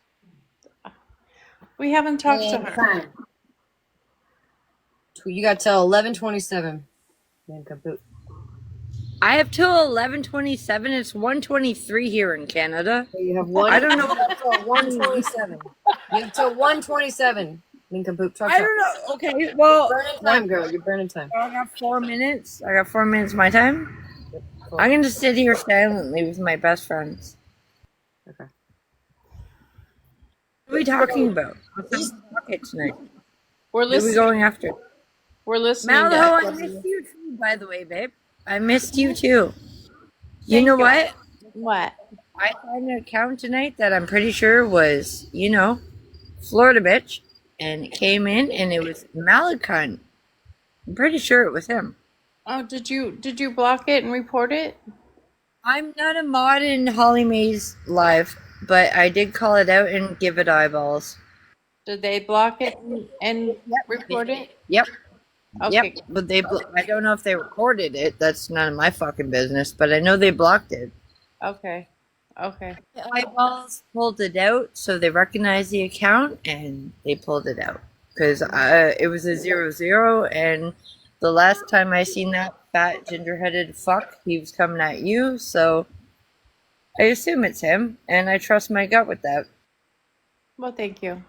We haven't talked to her. You got till 11:27. Nincompoop. I have till 11:27. It's 1:23 here in Canada. So you have one. I don't know. Till 1:27. You have till 1:27. Nincompoop. I don't know. Okay, well, Burning time, girl. You're burning time. I got 4 minutes. I got 4 minutes my time. Cool. I can just sit here silently with my best friends. Okay. What are we talking about? What's on the docket tonight? We're What are we listening. going after? We're listening. Mallow, I missed you too, by the way, babe. I missed you too. You know what? What? I found an account tonight that I'm pretty sure was, Florida bitch. And it came in and it was Malakun. I'm pretty sure it was him. Oh, did you block it and report it? I'm not a mod in Holly Mae's live, but I did call it out and give it eyeballs. Did they block it and report it? Yep. Okay. Yep. But I don't know if they recorded it. That's none of my fucking business, but I know they blocked it. Okay. Okay. The eyeballs pulled it out, so they recognized the account and they pulled it out. Because it was a 0-0, and the last time I seen that fat ginger-headed fuck, he was coming at you, so I assume it's him, and I trust my gut with that. Well, thank you.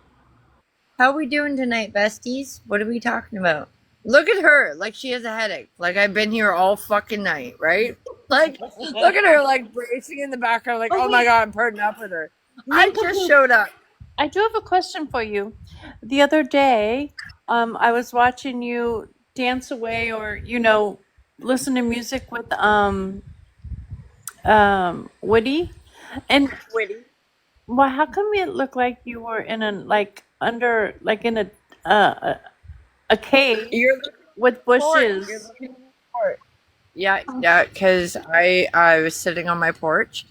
How we doing tonight, besties? What are we talking about? Look at her, like she has a headache. Like I've been here all fucking night, right? Like, look at her, like bracing in the background, like, oh my god, I'm putting up with her. I just showed up. I do have a question for you. The other day, I was watching you dance away, or listen to music with Woody, and Witty. well, how come it looked like you were in a like under like in uh, a cave You're looking with for it. You're bushes? looking for it. Yeah, because I was sitting on my porch,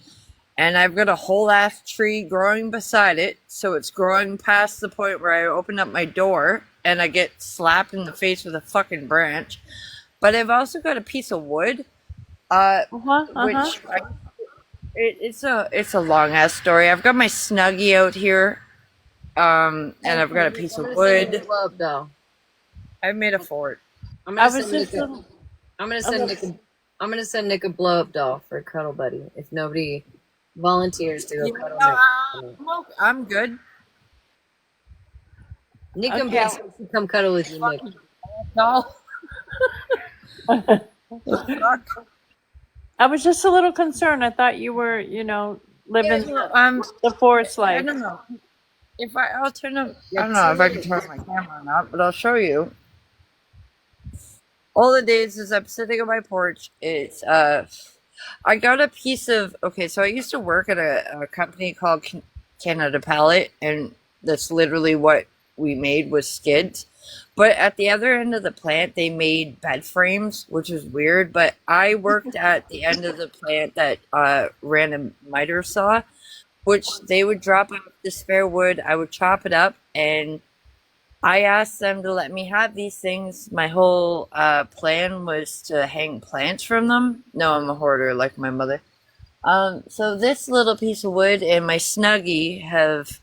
and I've got a whole ass tree growing beside it, so it's growing past the point where I open up my door and I get slapped in the face with a fucking branch. But I've also got a piece of wood, which it's a long ass story. I've got my Snuggie out here, and I've got a piece of wood. Love though. I've made a fort. I'm I gonna was send Nick. just little, I'm gonna send Nick. I'm gonna send Nick a blow up doll for a cuddle buddy. If nobody volunteers to go You cuddle know, I'm good. Nick and okay. Bass should come cuddle with you, Nick. Doll. I was just a little concerned. I thought you were, living the forest I life. don't know. I'll turn up. I don't know if I can turn my camera or not, but I'll show you. All the days is I'm sitting on my porch. It's I got a piece of so I used to work at a company called Canada Pallet, and that's literally what we made was skids. But at the other end of the plant, they made bed frames, which is weird. But I worked at the end of the plant that ran a miter saw, which they would drop off the spare wood. I would chop it up, and I asked them to let me have these things. My whole plan was to hang plants from them. No, I'm a hoarder like my mother. So this little piece of wood and my Snuggie have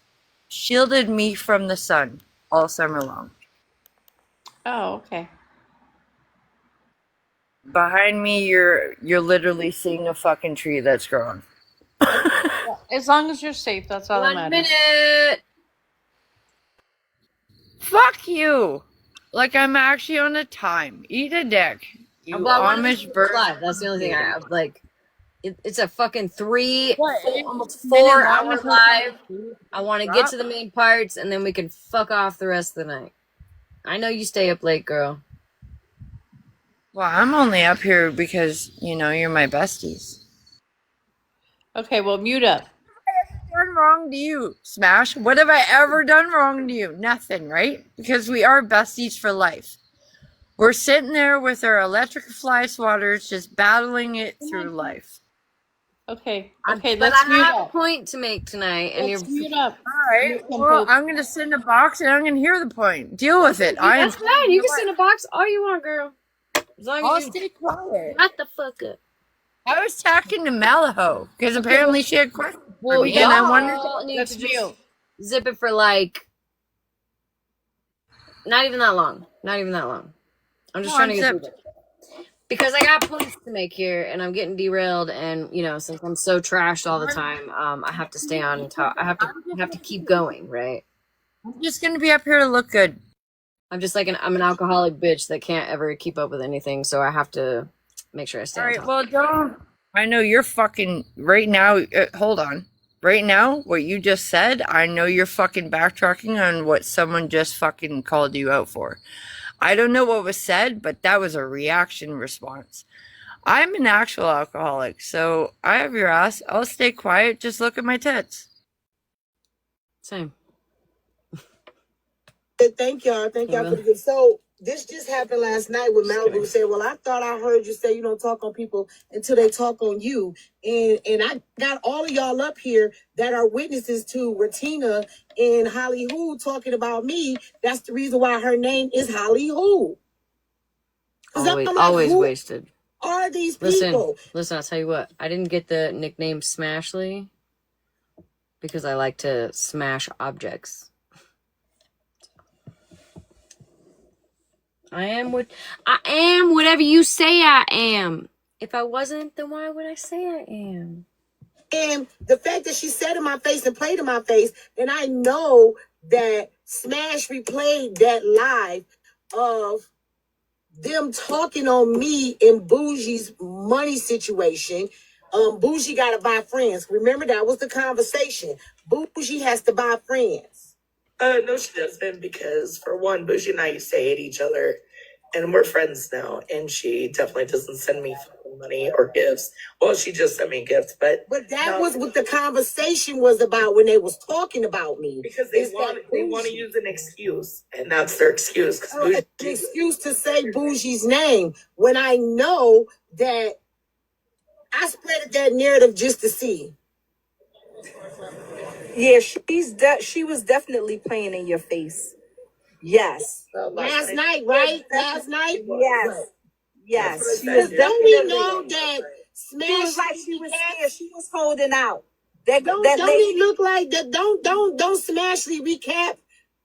shielded me from the sun all summer long. Oh, okay. Behind me, you're literally seeing a fucking tree that's growing. As long as you're safe, that's all that 1 matters. minute. Fuck you! Like I'm actually on a time. Eat a dick. You Amish bird. That's the only thing I have. Like, it's a fucking almost 4 4 hour live. I want to get to the main parts, and then we can fuck off the rest of the night. I know you stay up late, girl. Well, I'm only up here because, you're my besties. Okay, well, mute up. What have I done wrong to you, Smash? What have I ever done wrong to you? Nothing, right? Because we are besties for life. We're sitting there with our electric fly swatters just battling it through life. Okay, But let's I mute have a up. point to make tonight, and Let's mute up. All right. Well, I'm going to send a box and I'm going to hear the point. Deal with it. That's fine. You can send a box all you want, girl. As long I'll as you stay quiet. shut the fuck up. I was talking to Malaho because apparently she had questions. Well, and I wondered. y'all need Let's to just mute. zip it for like not even that long. Not even that long. I'm just trying to get through it. Because I got points to make here, and I'm getting derailed, and since I'm so trashed all the time, I have to stay on and talk. I have to keep going, right? I'm just gonna be up here to look good. I'm just like I'm an alcoholic bitch that can't ever keep up with anything, so I have to make sure I stay All on right. top. Well, don't. I know you're fucking right now. Hold on. Right now, what you just said, I know you're fucking backtracking on what someone just fucking called you out for. I don't know what was said, but that was a reaction response. I'm an actual alcoholic, so I have your ass. I'll stay quiet. Just look at my tits. Same. Thank y'all. Thank y'all for the good. So this just happened last night with Malibu said, well, I thought I heard you say you don't talk on people until they talk on you. And I got all of y'all up here that are witnesses to Ratina and Holly Who talking about me. That's the reason why her name is Holly Who. Always wasted. Are these people? Listen, I'll tell you what. I didn't get the nickname Smashly because I like to smash objects. I am whatever you say I am. If I wasn't, then why would I say I am? And the fact that she said in my face and played in my face, and I know that Smash replayed that live of them talking on me in Bougie's money situation. Bougie got to buy friends. Remember, that was the conversation. Bougie has to buy friends. No, she doesn't, because for one, Bougie and I used to hate each other, and we're friends now, and she definitely doesn't send me fucking money or gifts. Well, she just sent me gifts, but that no, was what the conversation was about when they was talking about me. because they want to use an excuse, and that's their excuse. Because An excuse to say Bougie's name when I know that I spread that narrative just to see. Yeah, she was definitely playing in your face. Yes. Last night, right? Last night? Yes. Yes. She was Don't we definitely. know that She Smash was like she was scared. She was holding out. That don't lady. it look like that? Don't Smashly recap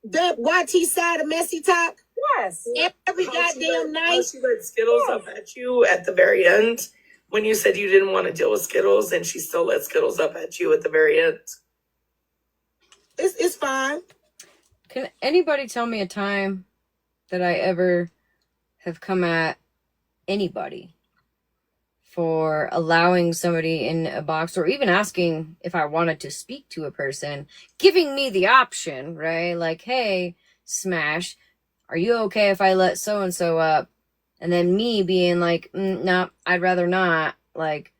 that YT side of Messy Talk Yes. every goddamn night? she let Skittles up at you at the very end when you said you didn't want to deal with Skittles, and she still let Skittles up at you at the very end. It's fine. Can anybody tell me a time that I ever have come at anybody for allowing somebody in a box, or even asking if I wanted to speak to a person, giving me the option, right? Like, hey, Smash, are you okay if I let so-and-so up? And then me being like, no, I'd rather not. Like,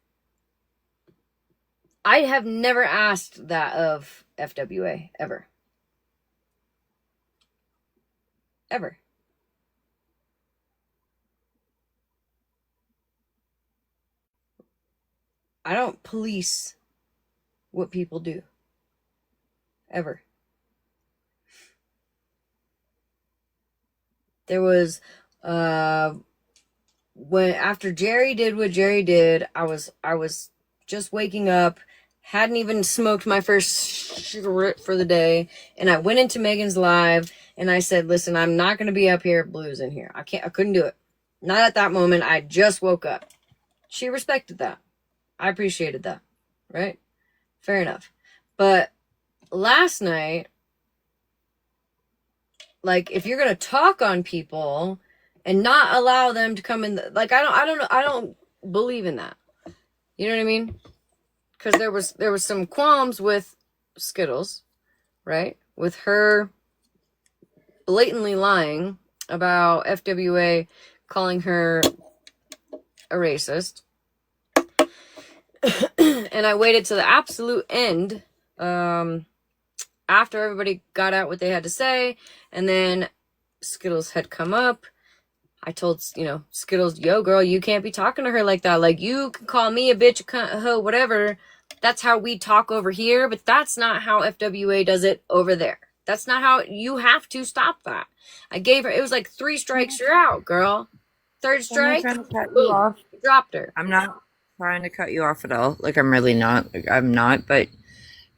I have never asked that of FWA, ever. Ever. I don't police what people do. Ever. There was, when after Jerry did what Jerry did, I was just waking up, hadn't even smoked my first cigarette for the day, and I went into Megan's live and I said, listen, I'm not going to be up here Blue's in here. I couldn't do it. Not at that moment. I just woke up. She respected that. I appreciated that. Right? Fair enough. But last night, like, if you're going to talk on people and not allow them to come in, like, I don't believe in that. You know what I mean? Because there was some qualms with Skittles, right? With her blatantly lying about FWA calling her a racist. And I waited to the absolute end, after everybody got out what they had to say, and then Skittles had come up. I told, Skittles, yo, girl, you can't be talking to her like that. Like, you can call me a bitch, a cunt, a hoe, whatever. That's how we talk over here, but that's not how FWA does it over there. That's not how, you have to stop that. I gave her, it was like 3 strikes, you're out, girl. 3rd strike, I'm not trying to cut you boom, off. dropped her. I'm not trying to cut you off at all. Like, I'm really not. Like, I'm not. But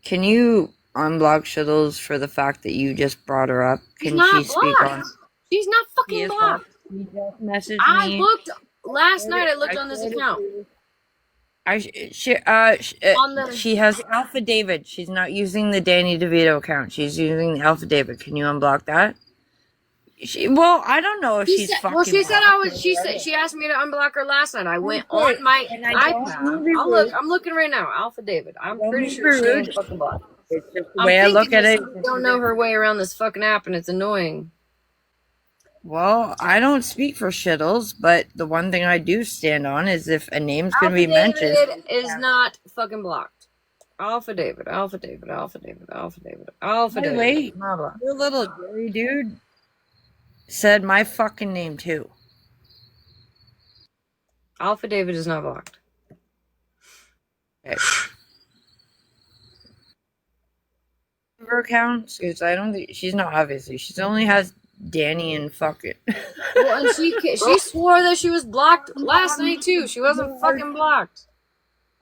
can you unblock Shittles for the fact that you just brought her up? She's Can not she speak blocked. on? She's not She fucking is blocked. She just messaged I me. looked, last night I looked on this account. On the, She has Alpha David. She's not using the Danny DeVito account. She's using the Alpha David. Can you unblock that? Well, I don't know if she's fucking. well, she said blocked or she whatever. said she asked me to unblock her last night. I went Okay, on my and I don't iPad. wanna be rude. I'm looking right now. Alpha David. I'm Don't pretty be sure she ain't rude. fucking blocked. It's just the I'm way I look thinking at that it. she don't know her way around this fucking app, and it's annoying. Well, I don't speak for Shittles, but the one thing I do stand on is if a name's Alpha gonna be mentioned. David is not fucking blocked. Alpha David. Alpha David. Alpha David. Alpha David. Alpha David. Wait, Not blocked. your little Jerry dude said my fucking name too. Alpha David is not blocked. Okay. Her accounts, because I don't think she's not obviously. She only has Danny and fuck it. Well, and she swore that she was blocked last night too. She wasn't fucking blocked.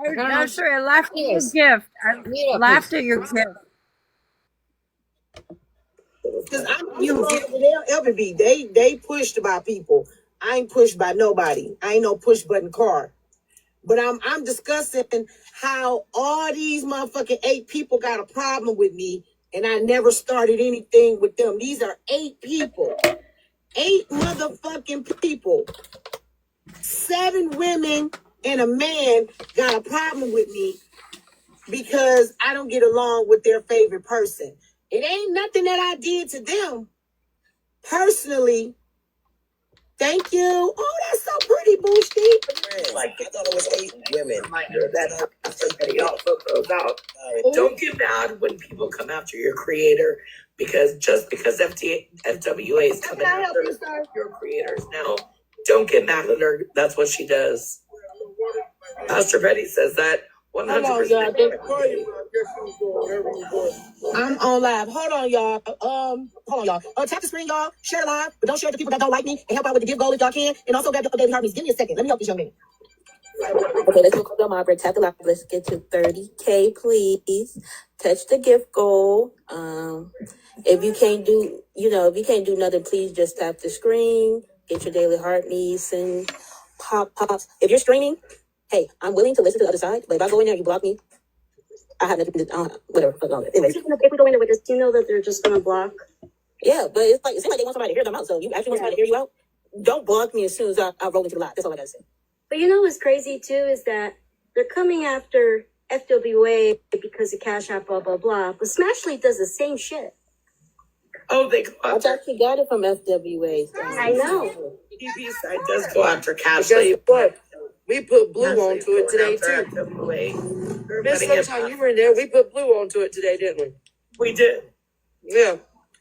I'm sorry, I laughed at your Yes. gift. I Mute up, laughed please. at your gift. Because they'll ever be. They pushed by people. I ain't pushed by nobody. I ain't no push button car. But I'm discussing how all these motherfucking 8 people got a problem with me, and I never started anything with them. These are 8 people. 8 motherfucking people. 7 women and a man got a problem with me because I don't get along with their favorite person. It ain't nothing that I did to them personally. Thank you. Oh, that's so pretty, Boosty. Like, I thought it was 8 women. Reminder that everybody also goes out. Don't get mad when people come after your creator, because just because FWA is coming after your creators now, don't get mad at her. That's what she does. Pastor Betty says that 100%. I'm on live. Hold on, y'all. Tap the screen, y'all. Share live, but don't share it to people that don't like me, and help out with the gift goal if y'all can. And also grab the Baby Heart. Give me a second. Let me help this young man. Okay, let's go to my break. Tap the live. Let's get to 30K, please. Touch the gift goal. If you can't do nothing, please just tap the screen. Get your daily heart needs and pops. If you're streaming, hey, I'm willing to listen to the other side. But if I go in there, you block me. I have nothing to whatever. Anyways. If we go into this, do you know that they're just gonna block? Yeah, but it seems like they want somebody to hear them out. So you actually want somebody to hear you out? Don't block me as soon as I roll into the live. That's all I gotta say. But you know what's crazy too is that they're coming after FWA because of Cash App, blah blah blah. But Smashly does the same shit. Oh, they go I after. thought you got it from FWA. I know. TV side does go after Cashley. But we put blue onto it today too. Miss Sunshine, you were in there. We put blue onto it today, didn't we? We did. Yeah.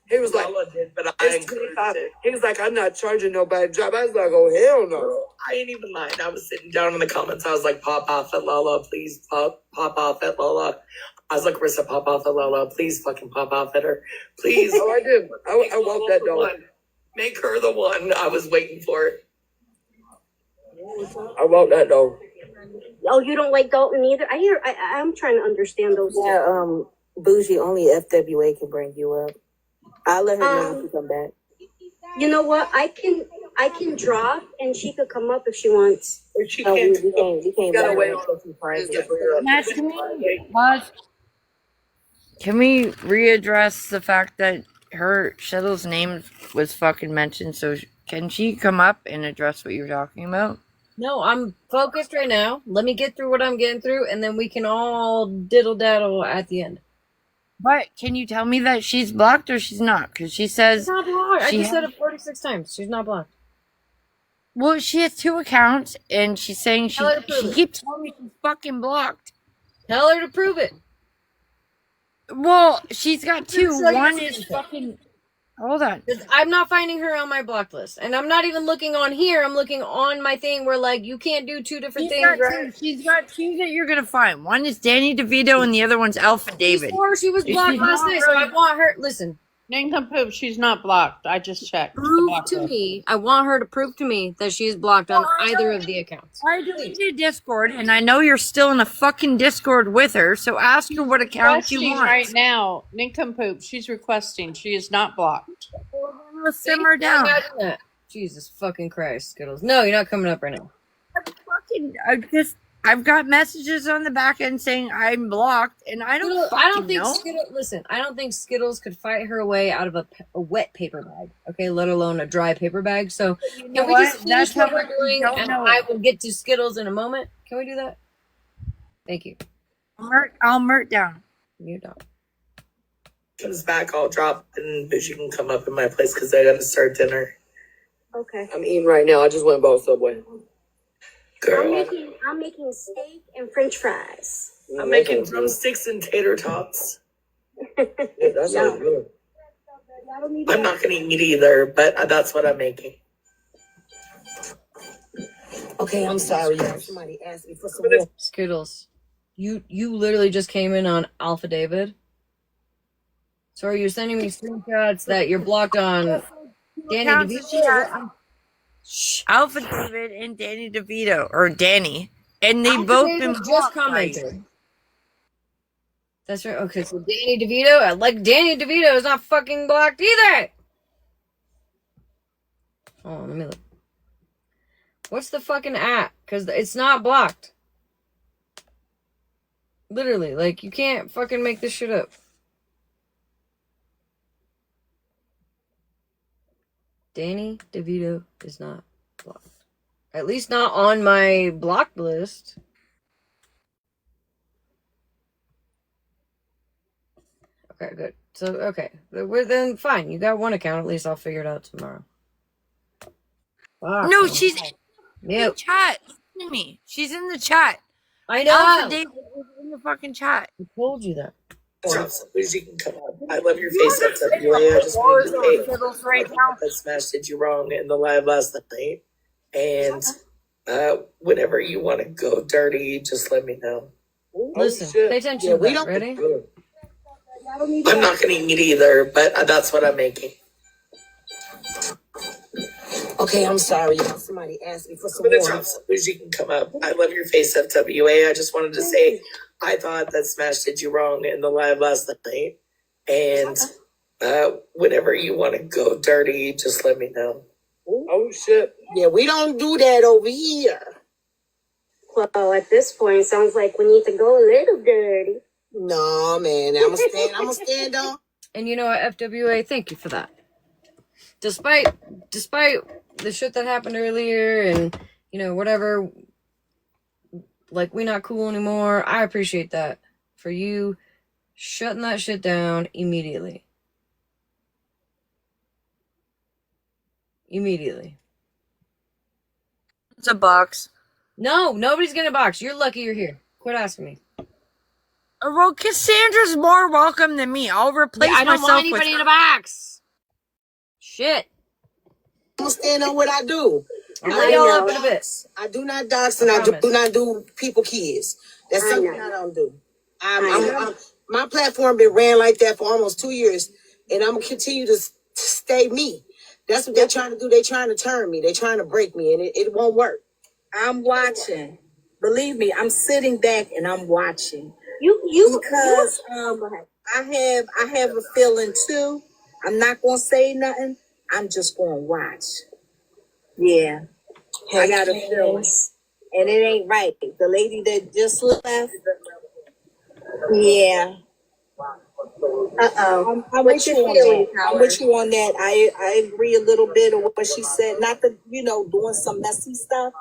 He was like, Lala did, but I it's encouraged 25. it. He was like, I'm not charging nobody to drive. I was like, oh hell no. Girl, I ain't even lying. I was sitting down in the comments. I was like, pop off at Lala, please pop off at Lala. I was like, Rissa, pop off at Lala, please fucking pop off at her, please. Oh, I did. I walked that dog. Make her the one. I was waiting for it. I walked that dog. Oh, you don't like Dalton either? I'm trying to understand those. Yeah, Bougie, only FWA can bring you up. I'll let her know when she come back. You know what? I can drop and she could come up if she wants. Or she No, can't. we can't Gotta bring wait her on up. Matt, can we readdress the fact that her Shittle's name was fucking mentioned? So can she come up and address what you're talking about? No, I'm focused right now. Let me get through what I'm getting through, and then we can all diddle daddle at the end. But can you tell me that she's blocked or she's not? Because she says She's not blocked. I she just said has- it 46 times. She's not blocked. well, she has 2 accounts, and she's saying Tell her to prove she it. keeps telling me she's fucking blocked. Tell her to prove it. Well, she's got 2. Say One it's is fucking. Hold on. 'Cause I'm not finding her on my block list, and I'm not even looking on here. I'm looking on my thing where like you can't do 2 different She's things. got, Right? 2. She's got 2 that you're gonna find. One is Danny DeVito, and the other one's Alpha David. Before she was She's blocked last not night, so I really- want her. Listen, Nincompoop, she's not blocked. I just checked. the prove block to list. me. I want her to prove to me that she is blocked on either of the accounts. I deleted Discord, and I know you're still in a fucking Discord with her, so ask her what account you Requesting want. right now. Nincompoop, she's requesting. She is not blocked. Let's simmer down. Imagine that. Jesus fucking Christ, Skittles. No, you're not coming up right now. I've got messages on the back end saying I'm blocked, and I don't. I don't think know. Skittles. Listen, I don't think Skittles could fight her way out of a wet paper bag. Okay, let alone a dry paper bag. So You can know we what? just finish That's what how we're much we doing, don't and know. I will get to Skittles in a moment. Can we do that? Thank you. I'll murt down. You're done. Comes back, I'll drop, and Bougie can come up in my place because I gotta start dinner. Okay. I'm eating right now. I just went and bought Subway. Girl, I'm making steak and French fries. I'm making drumsticks and tater tots. Yeah, that sounds good. I'm not gonna eat either, but that's what I'm making. Okay, I'm sorry. y'all. Somebody asked me for some more. Skittles, you literally just came in on Alpha David. So are you sending me screenshots that you're blocked on Danny Accounts that she DeVito? has. Alpha David and Danny DeVito, or Danny, and they Alpha both David been just blocked by commented. you. That's right. Okay, so Danny DeVito, like Danny DeVito is not fucking blocked either. Hold on, let me look. What's the fucking app? Because it's not blocked. Literally, like, you can't fucking make this shit up. Danny DeVito is not blocked. At least not on my blocked list. Okay, good. So, okay. We're then fine. You got one account. At least I'll figure it out tomorrow. Fuck, No, man. she's in the Yep. chat. Listen to me. She's in the chat. I know. Alpha David is in the fucking chat. I told you that. Bougie can come up. I love your face FWA. I just wanted to say I thought that Smash did you wrong in the live last night. And whenever you want to go dirty, just let me know. Listen, pay attention to that. Ready? I'm not gonna eat either, but that's what I'm making. Okay, I'm sorry. Somebody asked me for some But water. Bougie can come up. I love your face FWA. I just wanted to say I thought that Smash did you wrong in the live last night. And whenever you want to go dirty, just let me know. Oh shit. Yeah, we don't do that over here. Well, at this point, it sounds like we need to go a little dirty. No, man. I'm gonna stand on. And you know what, FWA, thank you for that. Despite the shit that happened earlier and, you know, whatever, like, we not cool anymore, I appreciate that. For you shutting that shit down immediately. Immediately. It's a box. No, nobody's gonna box. You're lucky you're here. Quit asking me. Well, Cassandra's more welcome than me. I'll replace I don't myself want anybody with in a box. Shit. I'm gonna stand on what I do. I'll let y'all up in a bit. I do not dox and I do not do people kids. That's something I don't do. My platform been ran like that for almost 2 years, and I'm gonna continue to stay me. That's what they're trying to do. They're trying to turn me. They're trying to break me, and it won't work. I'm watching. Believe me, I'm sitting back and I'm watching. Because I have a feeling too. I'm not gonna say nothing. I'm just gonna watch. Yeah. I got a feeling. And it ain't right. The lady that just left. Yeah. I'm with you on that. I'm with you on that. I agree a little bit of what she said. Not that, doing some messy stuff.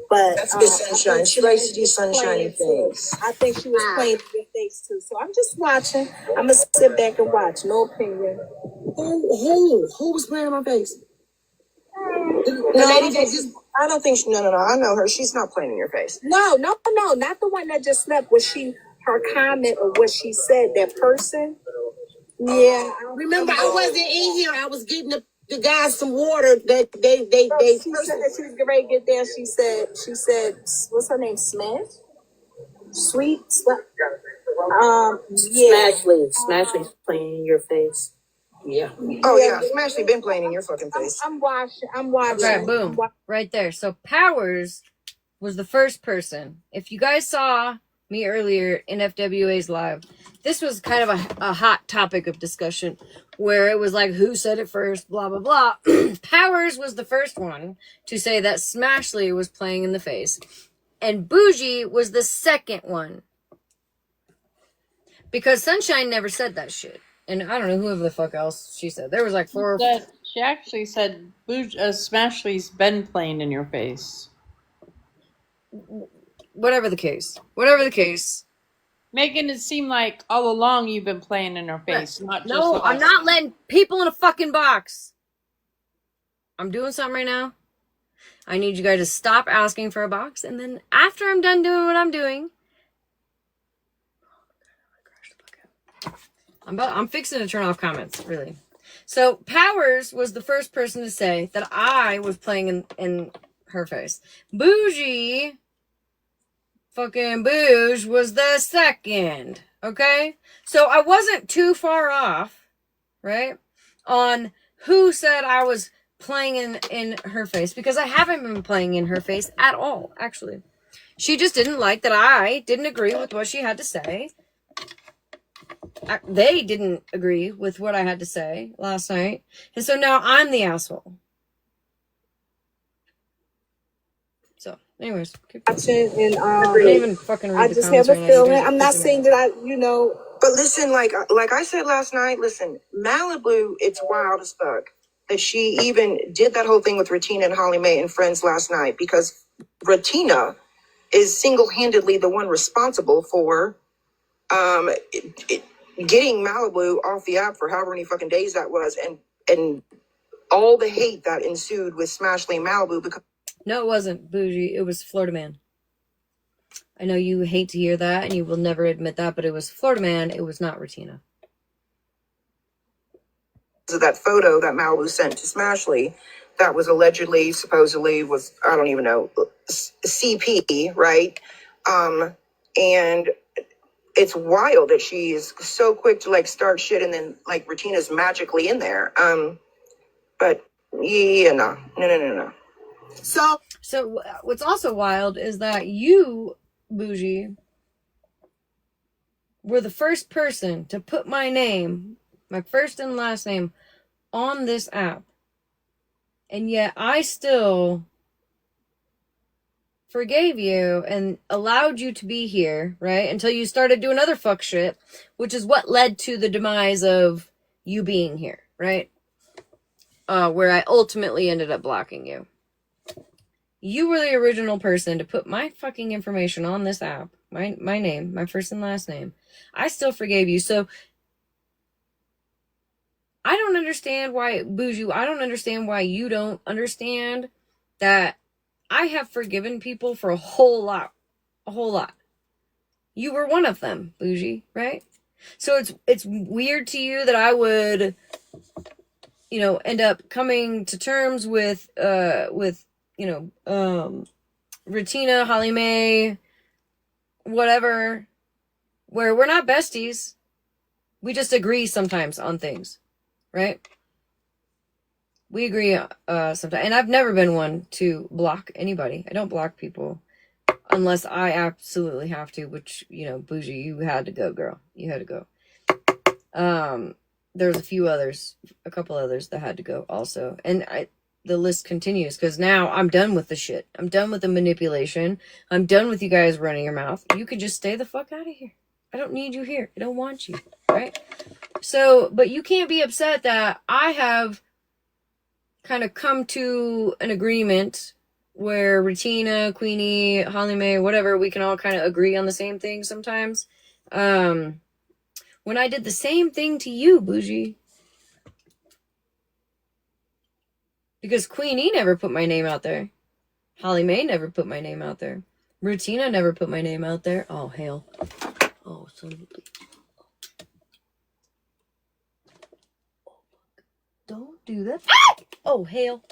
But That's good sunshine. She likes to do sunshiny things. I think she was playing in your face too. So I'm just watching. I'm gonna sit back and watch. No opinion. Who was playing in my face? The lady that just. I don't think. No. I know her. She's not playing in your face. No. Not the one that just left. Her comment or what she said? That person. Yeah. Remember, I wasn't in here. I was getting the guys some water that they She said that she was getting ready to get there. She said, what's her name? Smash? Sweet? Yeah. Smashly's playing in your face. Yeah. Oh yeah, Smashley been playing in your fucking face. I'm watching. Okay, boom. Right there. So Powers was the first person. If you guys saw me earlier in FWA's live, this was kind of a hot topic of discussion where it was like, who said it first, blah, blah, blah. Powers was the first one to say that Smashley was playing in the face. And Bougie was the second one. Because Sunshine never said that shit. And I don't know whoever the fuck else she said. There was like four. She actually said Smashley's been playing in your face. Whatever the case. Whatever the case. Making it seem like all along you've been playing in her face, not just. No, I'm not letting people in a fucking box. I'm doing something right now. I need you guys to stop asking for a box, and then after I'm done doing what I'm doing, I'm fixing to turn off comments, really. So Powers was the first person to say that I was playing in her face. Bougie, fucking Bouge, was the second. Okay? So I wasn't too far off, right? On who said I was playing in her face, because I haven't been playing in her face at all, actually. She just didn't like that I didn't agree with what she had to say. They didn't agree with what I had to say last night. And so now I'm the asshole. So, anyways, watching and I can't even fucking read I the just comments have a right now. You feeling. guys are I'm not pissing me saying off. that I. But listen, like I said last night, listen, Malibu, it's wild as fuck that she even did that whole thing with Ratina and Holly Mae and friends last night, because Ratina is single-handedly the one responsible for getting Malibu off the app for however many fucking days that was, and all the hate that ensued with Smashley and Malibu because No, it wasn't Bougie. It was Florida Man. I know you hate to hear that, and you will never admit that, but it was Florida Man. It was not Ratina. of that photo that Malibu sent to Smashley that was allegedly, supposedly was, I don't even know, CP, right? And it's wild that she's so quick to like start shit and then like Retina's magically in there. But yeah, no. So what's also wild is that you, Bougie, were the first person to put my name, my first and last name, on this app. And yet I still forgave you and allowed you to be here, right? Until you started doing other fuck shit, which is what led to the demise of you being here, right? Where I ultimately ended up blocking you. You were the original person to put my fucking information on this app. My name, my first and last name. I still forgave you. So I don't understand why, Bougie, I don't understand why you don't understand that I have forgiven people for a whole lot. A whole lot. You were one of them, Bougie, right? So it's weird to you that I would, you know, end up coming to terms with Ratina, Holly Mae, whatever, where we're not besties. We just agree sometimes on things, right? We agree sometimes. And I've never been one to block anybody. I don't block people unless I absolutely have to, which, you know, Bougie, you had to go, girl. You had to go. There's a couple others that had to go also. And the list continues because now I'm done with the shit. I'm done with the manipulation. I'm done with you guys running your mouth. You could just stay the fuck out of here. I don't need you here. I don't want you, right? So, but you can't be upset that I have kind of come to an agreement where Ratina, Queenie, Holly Mae, whatever, we can all kind of agree on the same thing sometimes. When I did the same thing to you, Bougie. Because Queenie never put my name out there. Holly Mae never put my name out there. Ratina never put my name out there. Oh, hell. Oh, son of a bitch. Don't do that. Oh, hell.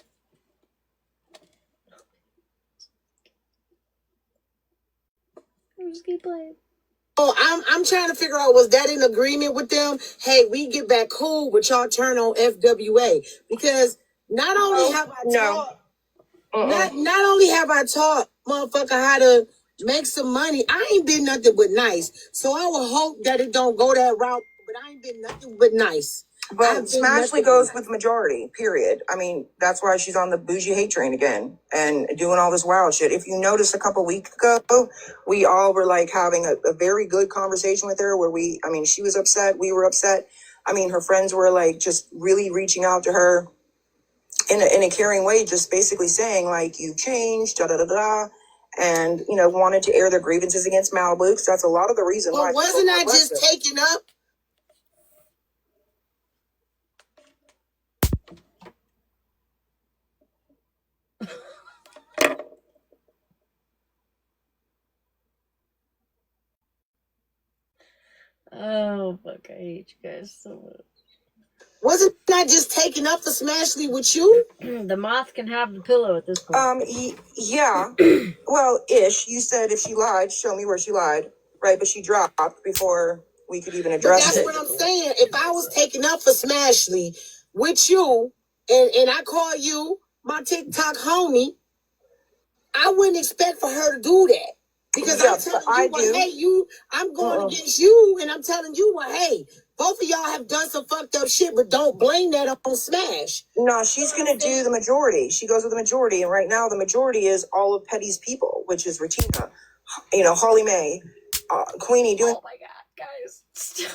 I'm just keep playing. Oh, I'm trying to figure out, was that in agreement with them? Hey, we get back cool, but y'all turn on FWA. Because not only have I taught, not only have I taught motherfucker how to make some money, I ain't been nothing but nice. So I will hope that it don't go that route, but I ain't been nothing but nice. But Smashley goes with majority, period. I mean, that's why she's on the bougie hate train again and doing all this wild shit. If you notice a couple weeks ago, we all were like having a very good conversation with her where she was upset, we were upset. I mean, her friends were like just really reaching out to her in a caring way, just basically saying like, you changed, da-da-da-da. And, you know, wanted to air their grievances against Malibu because that's a lot of the reason why. Well, wasn't I just taking up? Oh, fuck. I hate you guys so much. Wasn't I just taking up for Smashley with you? The moth can have the pillow at this point. Yeah. Well, ish. You said if she lied, show me where she lied, right? But she dropped before we could even address it. That's what I'm saying. If I was taking up for Smashley with you, and I call you my TikTok homie, I wouldn't expect for her to do that. Because I'm telling you, hey, I'm going against you, and I'm telling you, hey, Both of y'all have done some fucked up shit, but don't blame that on Smash. No, she's gonna do the majority. She goes with the majority, and right now the majority is all of Petty's people, which is Regina, Holly Mae, Queenie doing. Oh my god, guys. Stop.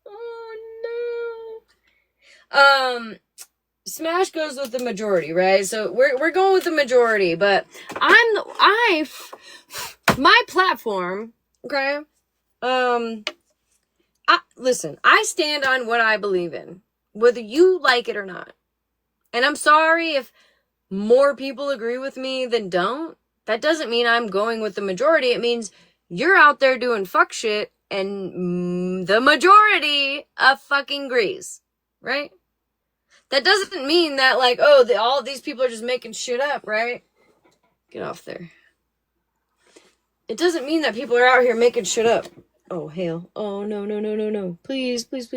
Oh no. Smash goes with the majority, right? So we're going with the majority, but my platform, okay? Listen, I stand on what I believe in, whether you like it or not. And I'm sorry if more people agree with me than don't. That doesn't mean I'm going with the majority. It means you're out there doing fuck shit and the majority of fucking agrees, right? That doesn't mean that, like, all these people are just making shit up, right? Get off there. It doesn't mean that people are out here making shit up. Oh, hell. Oh, no. Please. Please,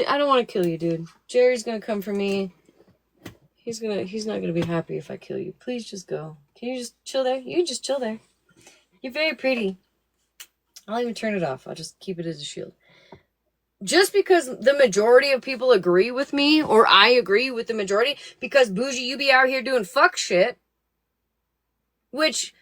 I don't want to kill you, dude. Jerry's gonna come for me. He's not gonna be happy if I kill you. Please just go. Can you just chill there? You just chill there. You're very pretty. I'll even turn it off. I'll just keep it as a shield. Just because the majority of people agree with me, or I agree with the majority, because Bougie, you be out here doing fuck shit, which,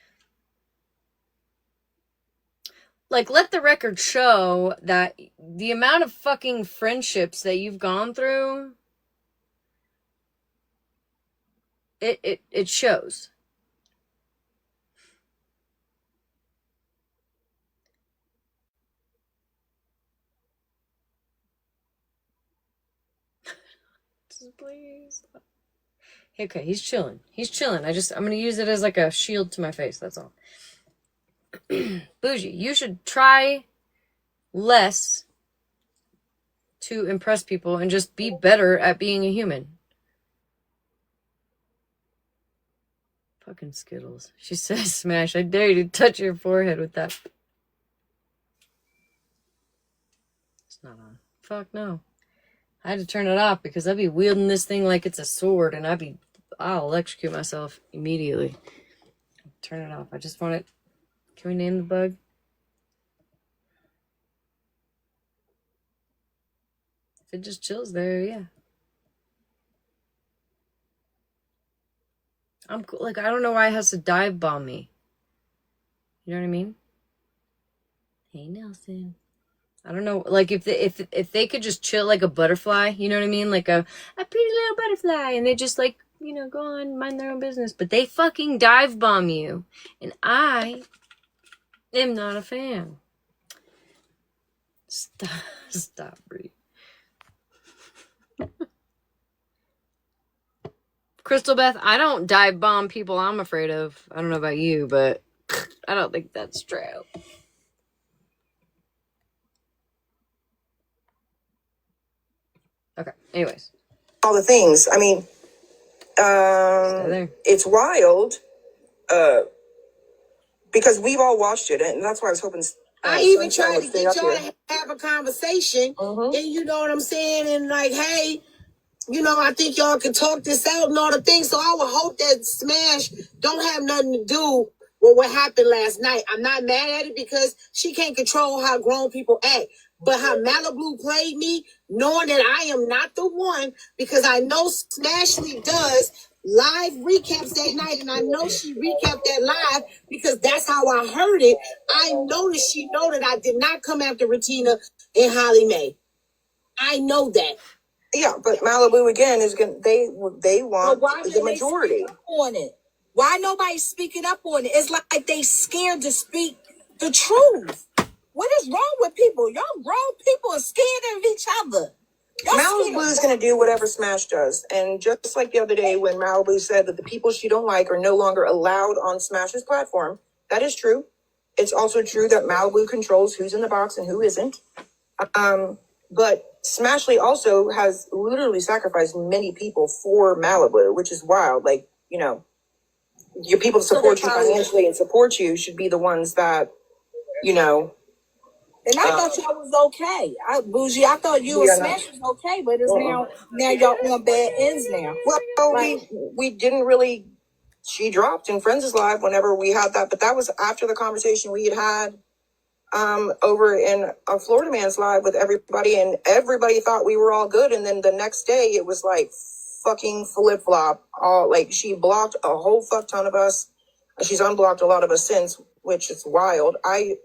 like, let the record show that the amount of fucking friendships that you've gone through, it shows. Please. Okay, he's chilling. I'm gonna use it as like a shield to my face, that's all. Bougie, you should try less to impress people and just be better at being a human. Fucking Skittles. She says, Smash, I dare you to touch your forehead with that. It's not on. Fuck no. I had to turn it off because I'd be wielding this thing like it's a sword and I'll electrocute myself immediately. Turn it off. I just want it. Can we name the bug? If it just chills there, yeah. I'm cool. Like, I don't know why it has to dive bomb me. You know what I mean? Hey, Nelson. I don't know, like, if they could just chill like a butterfly, you know what I mean? Like a pretty little butterfly, and they just, like, go on, mind their own business. But they fucking dive bomb you. And I am not a fan. Stop, Brie. Crystal Beth, I don't dive bomb people I'm afraid of. I don't know about you, but I don't think that's true. Okay, anyways. All the things. I mean, it's wild, because we've all watched it, and that's why I was hoping. I even tried to get y'all to have a conversation, and you know what I'm saying, and like, hey, I think y'all can talk this out and all the things. So I would hope that Smash don't have nothing to do with what happened last night. I'm not mad at it because she can't control how grown people act. But how Malibu played me, knowing that I am not the one, because I know Smashley does live recaps that night, and I know she recapped that live because that's how I heard it. I know that she know that I did not come after Regina and Holly Mae. I know that. Yeah, but Malibu again is going. They want the majority on it. Why nobody speaking up on it? It's like they scared to speak the truth. What is wrong with people? Y'all grown people are scared of each other. Malibu is going to do whatever Smash does. And just like the other day when Malibu said that the people she don't like are no longer allowed on Smash's platform, that is true. It's also true that Malibu controls who's in the box and who isn't. But Smashley also has literally sacrificed many people for Malibu, which is wild. Like, your people that support you financially and support you should be the ones that, And I thought y'all was okay. Bougie, I thought you and Smash was okay, but it's now y'all on bad ends now. Well, we didn't really. She dropped in Friends is Live whenever we had that, but that was after the conversation we had over in a Florida Man's live with everybody, and everybody thought we were all good. And then the next day, it was like fucking flip flop. All like she blocked a whole fuck ton of us. She's unblocked a lot of us since, which is wild. I,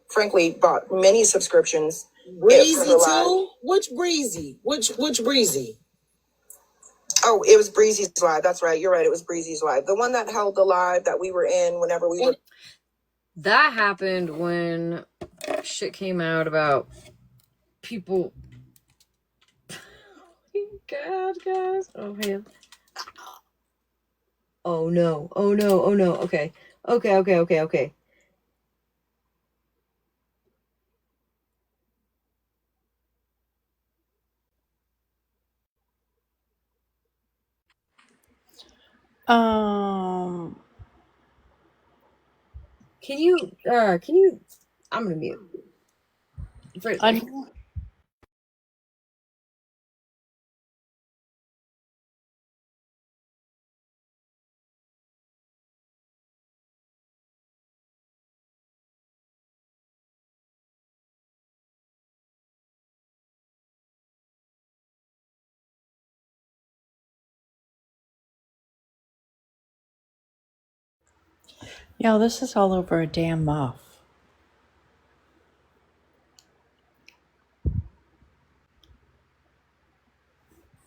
frankly, bought many subscriptions. Breezy too? Which Breezy? Which Breezy? Oh, it was Breezy's live. That's right. You're right. It was Breezy's live. The one that held the live that we were in whenever we were. That happened when shit came out about people. God, guys. Oh, man. Oh, no. Oh, no. Oh, no. Okay. Okay. Can you, I'm gonna mute. For, Yo, this is all over a damn muff.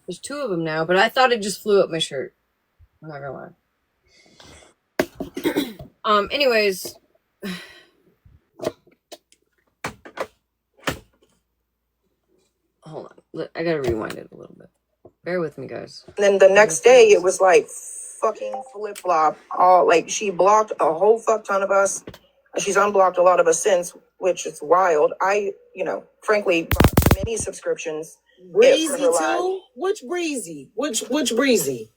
There's two of them now, but I thought it just flew up my shirt. I'm not gonna lie. Anyways. Hold on. I gotta rewind it a little bit. Bear with me, guys. And then the next day, it was like fucking flip flop. All like she blocked a whole fuck ton of us. She's unblocked a lot of us since, which is wild. I, frankly, bought many subscriptions. Breezy too? Which Breezy? Which Breezy?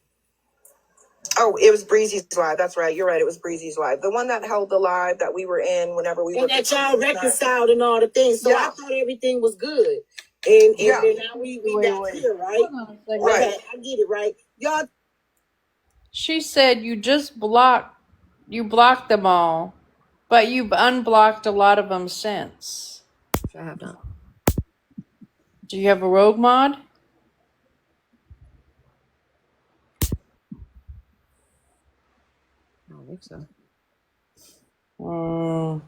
Oh, it was Breezy's live. That's right. You're right. It was Breezy's live. The one that held the live that we were in whenever we were. And that y'all reconciled and all the things. So I thought everything was good. And then now we got here, right? Right. Okay, I get it, right? Y'all. She said you blocked them all, but you've unblocked a lot of them since. I have not. Do you have a rogue mod? I don't think so. No.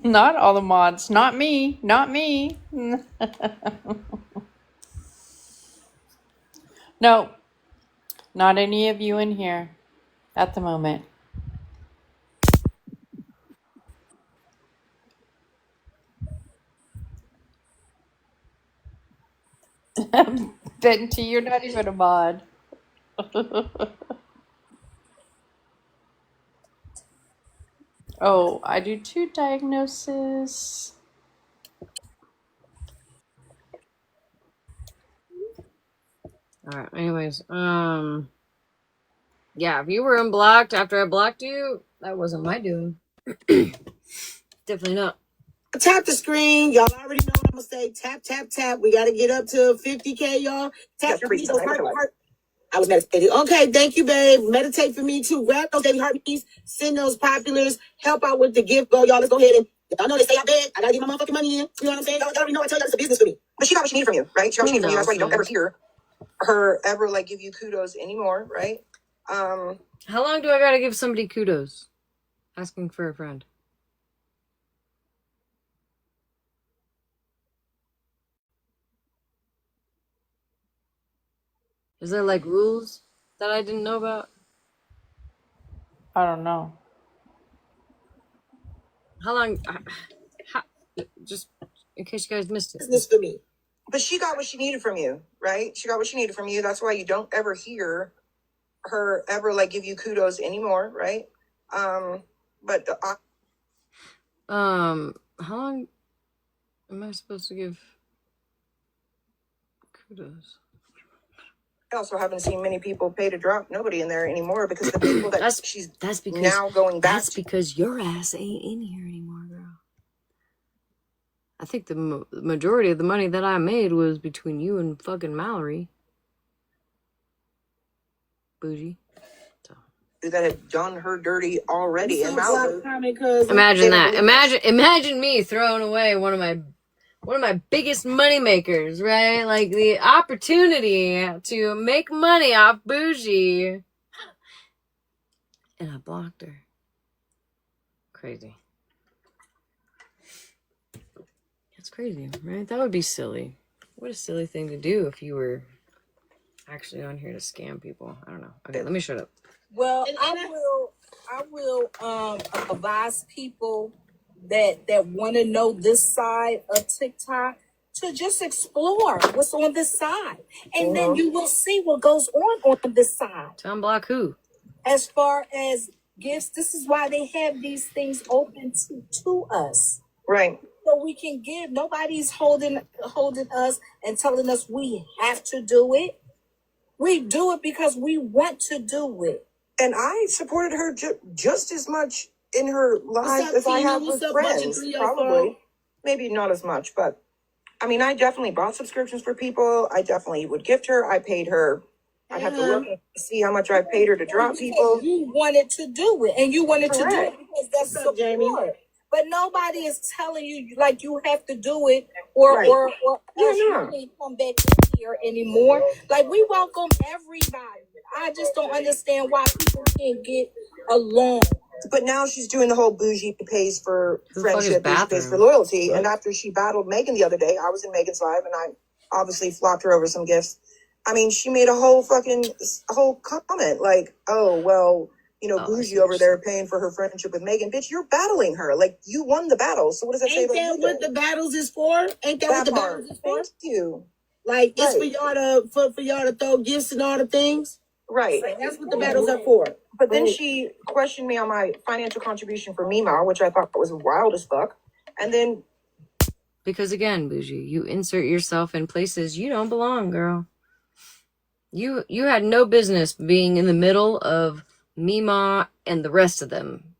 Not all the mods. Not me. Not me. No. Not any of you in here at the moment. Benty, you're not even a mod. Oh, I do 2 diagnosis. Alright, anyways, yeah, if you were unblocked after I blocked you, that wasn't my doing. Definitely not. Tap the screen. Y'all already know what I'm gonna say. Tap, tap, tap. We gotta get up to 50K, y'all. Tap the screen. I was meditating. Okay, thank you, babe. Meditate for me too. Grab those daily heartbeats. Send those populars. Help out with the gift. Go, y'all. Let's go ahead and y'all know they say I beg. I gotta get my motherfucking money in. You know what I'm saying? Y'all already know I tell y'all it's a business for me. But she got what she needed from you, right? She got what she needed from you. That's why you don't ever hear her ever like give you kudos anymore, right? How long do I gotta give somebody kudos? Asking for a friend. Is there like rules that I didn't know about? I don't know. How long? Just in case you guys missed it. Business for me. But she got what she needed from you, right? She got what she needed from you. That's why you don't ever hear her ever like give you kudos anymore, right? But How long am I supposed to give kudos? I also haven't seen many people pay to drop nobody in there anymore because the people that That's because now going back that's because your ass ain't in here anymore, girl. I think the majority of the money that I made was between you and fucking Mallory. Bougie. that had done her dirty already in Malibu. Imagine that. Imagine me throwing away one of my biggest money makers, right? Like the opportunity to make money off Bougie. And I blocked her. Crazy. That's crazy, right? That would be silly. What a silly thing to do if you were actually on here to scam people. I don't know. Okay, let me shut up. Well, I will advise people that want to know this side of TikTok to just explore what's on this side, and then you will see what goes on this side. To unblock who? As far as gifts, this is why they have these things open to us, right? So we can give. Nobody's holding us and telling us we have to do it. We do it because we want to do it. And I supported her just as much in her life as I have with friends. Probably. Maybe not as much, but I mean, I definitely bought subscriptions for people. I definitely would gift her. I paid her. I'd have to look and see how much I paid her to drop people. You wanted to do it, and you wanted to do it because that's support. Jamie? But nobody is telling you like you have to do it, or you can't come back here anymore. Like we welcome everybody. I just don't understand why people can't get along. But now she's doing the whole bougie pays for friendship, bougie pays for loyalty. Right. And after she battled Megan the other day, I was in Megan's live and I obviously flopped her over some gifts. I mean, she made a whole comment like, oh, well, you know, bougie over there paying for her friendship with Megan. Bitch, you're battling her. Like, you won the battle. So what does that say about you? Ain't that what the battles is for? Ain't that what the battles is for? Thank you. Like, it's for y'all for y'all to throw gifts and all the things? Right. Like, that's what the battles are for. But then she questioned me on my financial contribution for Mima, which I thought was wild as fuck. And then... Because again, Bougie, you insert yourself in places you don't belong, girl. You had no business being in the middle of Mima and the rest of them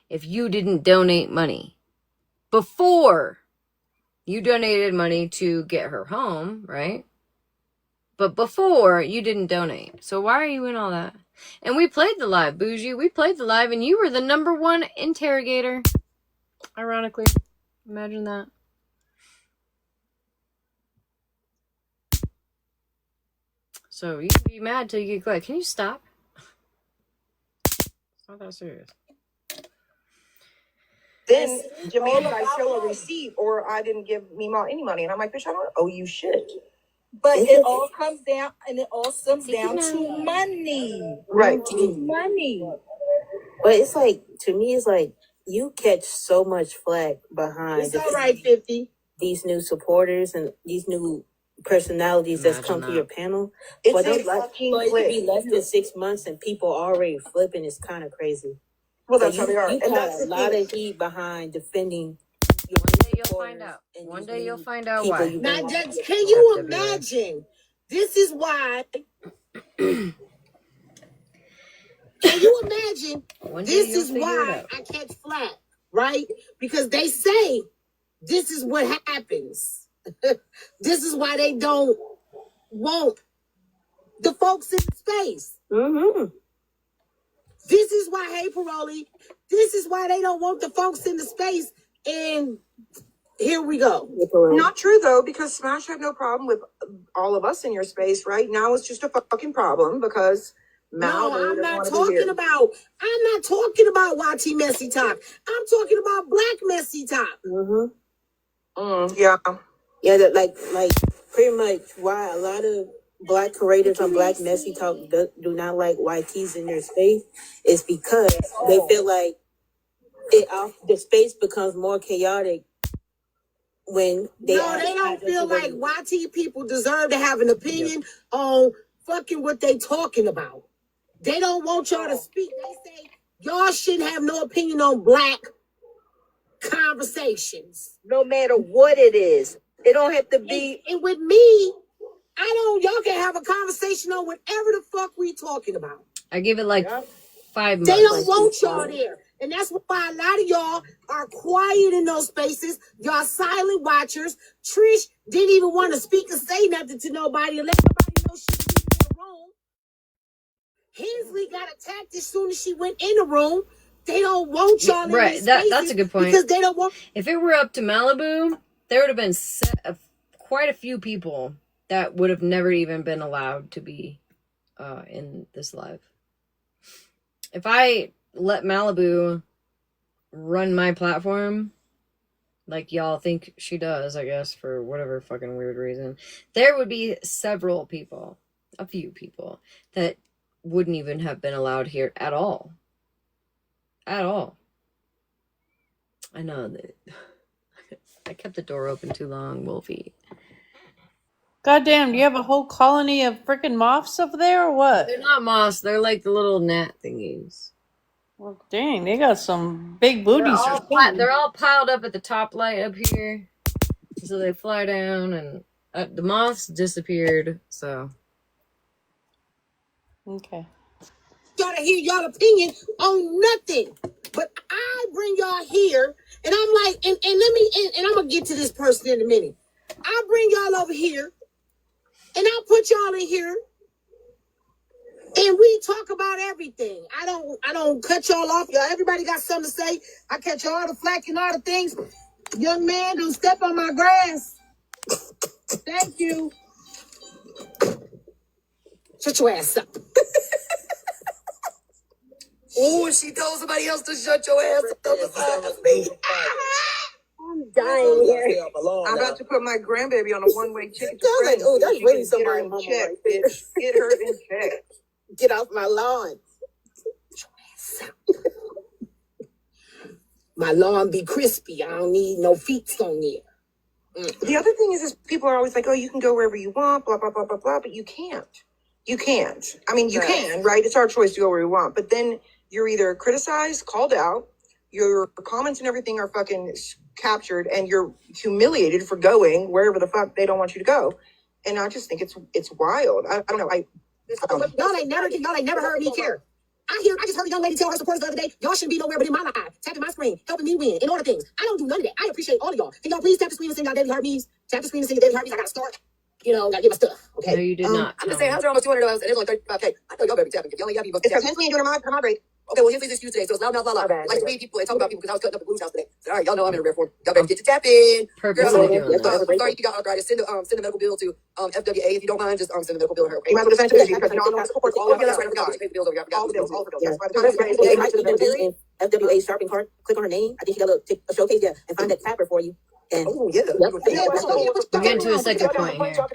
if you didn't donate money. Before you donated money to get her home, right? But before, you didn't donate. So why are you in all that? And we played the live, Bougie. We played the live, and you were the #1 interrogator. Ironically. Imagine that. So you can be mad till you get glad. Can you stop? It's not that serious. Then demanded I show a receipt or I didn't give Mima any money. And I'm like, bitch, I don't owe you shit. But it all comes down, and it all comes down to money. Right. To money. But it's like, to me, it's like you catch so much flack behind it's all right, 50. These new supporters and these new personalities that's come to your panel. It's but a fucking it to be less than 6 months and people already flipping is kind of crazy. Well, that's how they are. You And got that's a the lot thing. of heat behind defending your One day you'll find out. One day you'll find out why. Now, can you imagine? This is why. Can you imagine? This is why I catch flack, right? Because they say this is what happens. This is why they don't want the folks in space. Mm-hmm. This is why, hey, Paroli, this is why they don't want the folks in the space. And here we go. Not true, though, because Smash had no problem with all of us in your space, right? Now it's just a fucking problem because Mal. No, I'm not talking about YT Messy Talk. I'm talking about Black Messy Talk. Yeah. Yeah, that like pretty much why a lot of Black creators on Black Messy Talk do not like YTs in their space is because they feel like the space becomes more chaotic when they No, they don't feel like YT people deserve to have an opinion on fucking what they talking about. They don't want y'all to speak. They say y'all shouldn't have no opinion on black conversations. No matter what it is, it don't have to be. And with me, y'all can have a conversation on whatever the fuck we talking about. I give it like 5 months. They don't want y'all there. And that's why a lot of y'all are quiet in those spaces. Y'all silent watchers. Trish didn't even want to speak or say nothing to nobody and let nobody know she was in the room. Hensley got attacked as soon as she went in the room. They don't want y'all in Right, these spaces that's a good point. because they don't want. If it were up to Malibu, there would have been quite a few people that would have never even been allowed to be in this live. If I let Malibu run my platform, like y'all think she does, I guess, for whatever fucking weird reason, there would be several people, a few people, that wouldn't even have been allowed here at all. At all. I know that I kept the door open too long, Wolfie. Goddamn, do you have a whole colony of freaking moths over there or what? They're not moths, they're like the little gnat thingies. Well, dang, they got some big booties or something. They're all piled up at the top light up here. So they fly down, and the moths disappeared, so. Okay. Y'all to hear y'all opinion on nothing. But I bring y'all here, and I'm like, and I'm gonna get to this person in a minute. I bring y'all over here, and I'll put y'all in here, and we talk about everything. I don't cut y'all off. Y'all, everybody got something to say. I catch all the flack and all the things. Young man, don't step on my grass. Thank you. Shut your ass up. Oh, she told somebody else to shut your ass up. I'm dying here. I'm about to put my grandbaby on a one-way ticket to Sounds like, France. oh, that's She really can get her somebody in mama check, right there. bitch. Get her in check. Get off my lawn. My lawn be crispy. I don't need no feet on there. The other thing is people are always like, oh, you can go wherever you want, blah, blah, blah, blah, blah, but you can't. You can't. I mean, you can, right? It's our choice to go where we want, but then you're either criticized, called out, your comments and everything are fucking captured, and you're humiliated for going wherever the fuck they don't want you to go. And I just think it's wild. I don't know. Y'all ain't never heard me care. I just heard a young lady tell her supporters the other day, y'all shouldn't be nowhere but in my life, tapping my screen, helping me win, and all the things. I don't do none of that. I appreciate all of y'all. Can y'all please tap the screen and send y'all Daily Heart memes? Tap the screen and send your Daily Heart memes. I gotta start. Gotta get my stuff. Okay. No, you did not. I'm just saying, how's there almost $200 and it's only $35K? I know y'all better be tapping. If y'all ain't got people. It's because Hensley ain't doing her moderate. Okay, well, Hensley's excuse today, so it's loud mouth, loud. Like to read people and talk about people because I was cutting up the Blues house today. So, all right, y'all know I'm in a rare form. Y'all better get to tapping. Purposely doing that. Sorry if you got arthritis. Send a medical bill to FWA. If you don't mind, just send a medical bill to her. Okay? You might as well just send it to me because you know I'm supporting all of you. That's right, I forgot. Pay the bills over here. I forgot. All the bills. That's why FWA shopping cart. Click on her name. I think she got a showcase there and find that tapper for you. And oh yeah. We're getting to a second point here.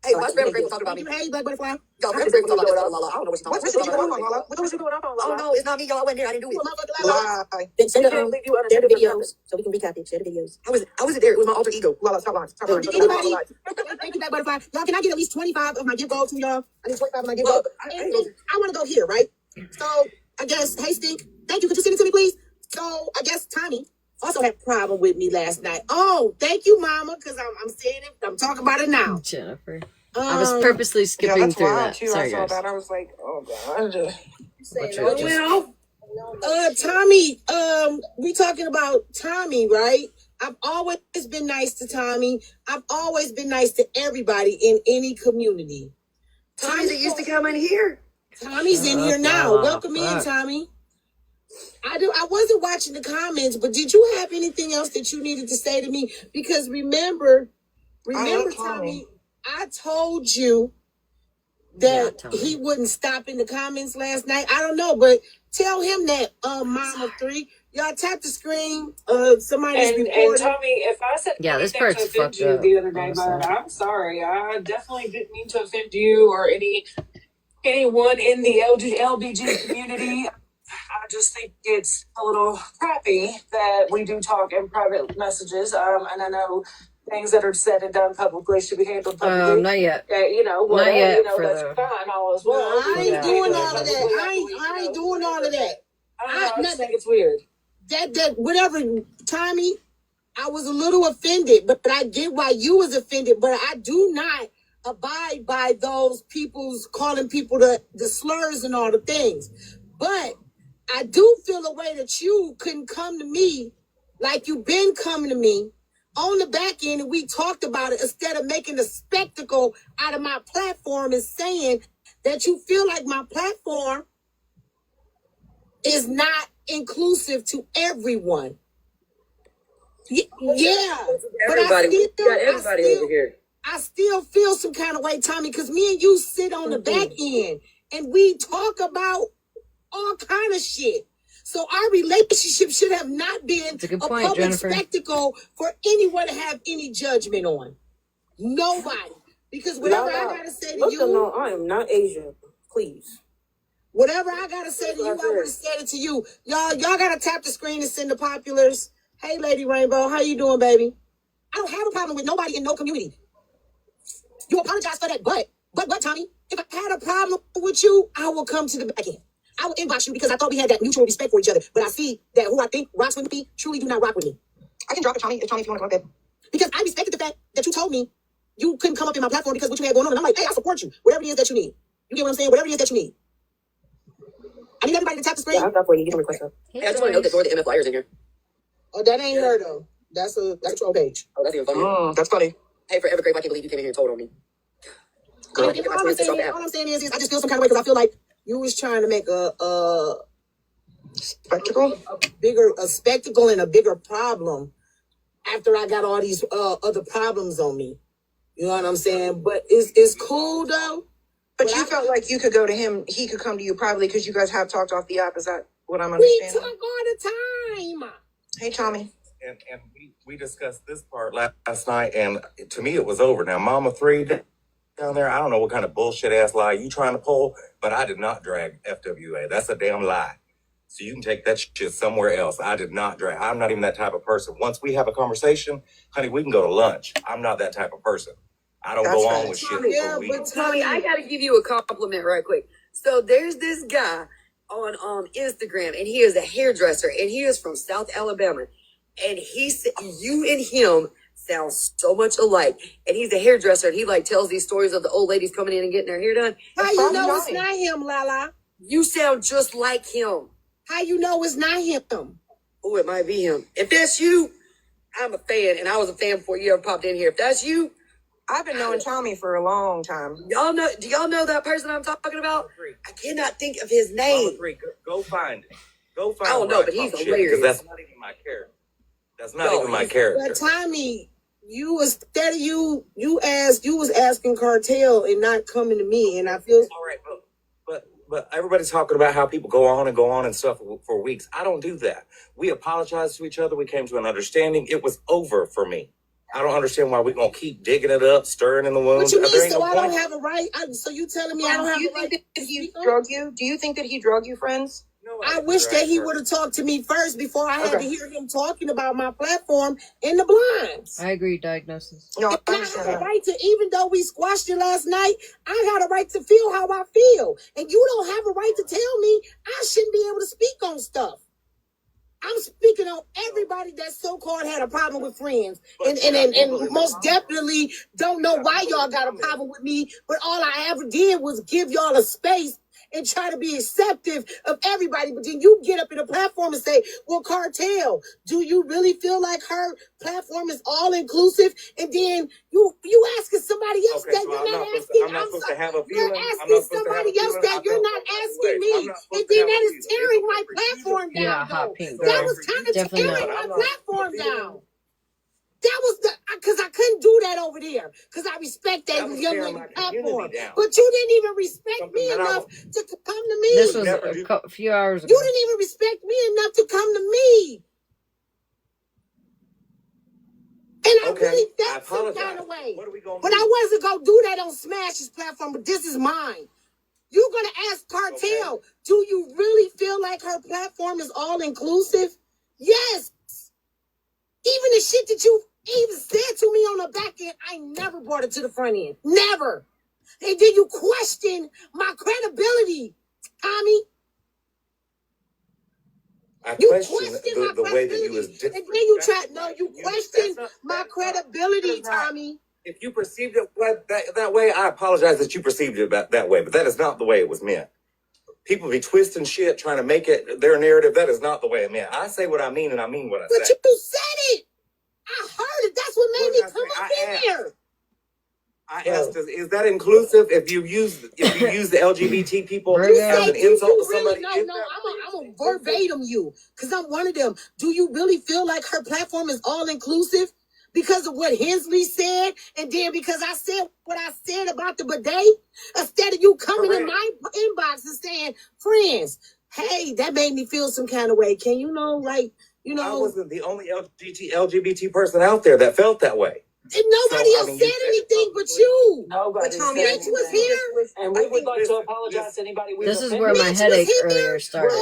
Hey, why is Grandma Grateful talking about me? Hey, Black Butterfly. Y'all, Grandma Grateful talking about Lala. I don't know what she's talking about. What was you doing off on, Lala? Oh no, it's not me, y'all. I wasn't there. I didn't do it. then send share the videos so we can recap it. Share the videos. I wasn't there. It was my alter ego. Lala, stop lying. Stop lying. Anybody? Thank you, Black Butterfly. Y'all, can I get at least 25 of my gift gold to y'all? I need 25 of my gift gold. I want to go here, right? So I guess, hey, Stink. Thank you. Could you send it to me, please? So I guess Tommy also had a problem with me last night. Oh, thank you, Mama, because I'm saying it. I'm talking about it now. Jennifer. I was purposely skipping through that. Too. Sorry, I saw guys. that. I was like, oh god. Tommy, we talking about Tommy, right? I've always been nice to Tommy. I've always been nice to everybody in any community. Tommy that used to come in here. Tommy's in here now. Welcome in, Tommy. I wasn't watching the comments, but did you have anything else that you needed to say to me? Because remember, Tommy, I told you that he wouldn't stop in the comments last night. I don't know, but tell him that, Mama 3. Y'all tap the screen. Somebody's and Tommy, if I said this anything part's to offend fucked you up, the other day, honestly. but I'm sorry. I definitely didn't mean to offend you or anyone in the LBG community. I just think it's a little crappy that we do talk in private messages. And I know things that are said and done publicly should be handled publicly. Not yet. You know, Not whatever, yet you know, for that's the. fine, all as No, well. I ain't Yeah. doing all of that. I ain't doing all of that. I don't know, I just I- think it's weird. That whatever, Tommy, I was a little offended, but I get why you was offended. But I do not abide by those people's calling people the slurs and all the things. But I do feel a way that you couldn't come to me like you've been coming to me on the back end, and we talked about it instead of making a spectacle out of my platform and saying that you feel like my platform is not inclusive to everyone. Yeah, but I still feel some kind of way, Tommy, because me and you sit on the back end and we talk about all kind of shit. So our relationship should have not been That's a good a point, public Jennifer. spectacle for anyone to have any judgment on. Nobody. Because whatever I gotta say to you, No, I am not Asian. Please. whatever I gotta say to you, I would have said it to you. Y'all gotta tap the screen and send the populars. Hey, Lady Rainbow, how you doing, baby? I don't have a problem with nobody in no community. You apologize for that, but Tommy, if I had a problem with you, I will come to the back end. I will inbox you because I thought we had that mutual respect for each other. But I see that who I think rocks with me truly do not rock with me. I can drop it, Tommy, if you want to come up there. Because I respected the fact that you told me you couldn't come up in my platform because what you had going on. And I'm like, hey, I support you. Whatever it is that you need. You get what I'm saying? Whatever it is that you need. I need everybody to tap the screen. Yeah, I'm not for you. You can request that. Hey, I just want to note that Dora the MF Liars in here. Oh, that ain't her though. That's a troll page. Oh, that's even funny. That's funny. Hey, Forever Grape, I can't believe you came in here and told on me. Girl, All get my I'm twins saying off the app. is I just feel some kind of way because I feel like you was trying to make a Spectacle? a spectacle and a bigger problem after I got all these other problems on me. You know what I'm saying? But it's cool though. But you felt like you could go to him, he could come to you privately because you guys have talked off the app. Is that what I'm We understanding? talk all the time. Hey, Tommy. And we discussed this part last night, and to me it was over. Now, Mama 3 down there, I don't know what kind of bullshit ass lie you trying to pull, but I did not drag FWA. That's a damn lie. So you can take that shit somewhere else. I did not drag. I'm not even that type of person. Once we have a conversation, honey, we can go to lunch. I'm not that type of person. I don't go on with shit for weeks. Tommy, I gotta give you a compliment right quick. So there's this guy on Instagram, and he is a hairdresser, and he is from South Alabama. And he said, you and him sound so much alike. And he's a hairdresser, and he like tells these stories of the old ladies coming in and getting their hair done. How you know it's not him, Lala? You sound just like him. How you know it's not him? Oh, it might be him. If that's you, I'm a fan, and I was a fan before you ever popped in here. If that's you, I've been knowing Tommy for a long time. y'all know. Do y'all know that person I'm talking about? I cannot think of his Mama name. 3, go find it. Go find I don't know, where but talk he's shit, hilarious. because that's not even my character. That's not No, even my But character. Tommy, you was asking Cartel and not coming to me, and I feel All right, but everybody's talking about how people go on and stuff for weeks. I don't do that. We apologized to each other. We came to an understanding. It was over for me. I don't understand why we're gonna keep digging it up, stirring in the what wounds. you There mean? ain't So no I point. don't have a right? So you telling me I don't have Do you a right think to that he speak on it? drug you? Do you think that he drug you, friends? No, I didn't wish drag that he her. would have talked to me first before I had Okay. to hear him talking about my platform in the blinds. I agree. Diagnosis. No, I And I understand have a that. right to, even though we squashed it last night, I got a right to feel how I feel. And you don't have a right to tell me I shouldn't be able to speak on stuff. I'm speaking on everybody that so-called had a problem with friends. And most definitely don't know why y'all got a problem with me. But all I ever did was give y'all a space and try to be acceptive of everybody. But then you get up in a platform and say, well, Cartel, do you really feel like her platform is all inclusive? And then you asking somebody else Okay, that so you're I'm not not asking. supposed to have a You're feeling. I'm asking not supposed to have a somebody else feeling. that I you're felt not some type of asking way. me. I'm not supposed And to then have a that is feeling. It's tearing over my for you to platform feel. Yeah, down, hot though. pink That girl. was kind of Definitely tearing not. my I'm not platform feeling. down. That was because I couldn't do that over there because I respect that That was young tearing lady my platform. community down. But you didn't even respect Something me that I enough would to come to This me. was never a do. few hours You ago. didn't even respect me enough to come to me. And I Okay, really I felt some kind apologize. of way. What are we gonna But I do? wasn't going to do that on Smash's platform, but this is mine. You're going to ask Okay, Cartel, Do you really feel like her platform is all inclusive? Yes. Even the shit that you even said to me on the back end, I never brought it to the front end. Never. And then you question my credibility, Tommy. I You question question my the way that you credibility. was And then you that's try, not no, right. you You question that's not my that credibility, is not. Tommy. If you perceived it that way, I apologize that you perceived it that way, but that is not the way it was meant. People be twisting shit, trying to make it their narrative. That is not the way it meant. I say what I mean, and I mean what I But say. you said it. I heard it. That's what made What me did I come say? up I in asked. here. I asked, is that inclusive? If you use the LGBT people You Virgo. as say, an do insult you to somebody, really? No, I'm a verbatim you, because I'm one of them. Do you really feel like her platform is all inclusive because of what Hensley said, and then because I said what I said about the bidet, instead of you coming in correct. my inbox and saying, friends, hey, that made me feel some kind of way. Can you know, like, you I know, wasn't the only LGBT person out there that felt that way. and nobody So, I else mean, said you said it anything but publicly. you. Nobody But Tommy, said I Mitch think was anything. here. And I we would think like to Listen, apologize to anybody we've This is where offended. my Mitch was headache here. earlier started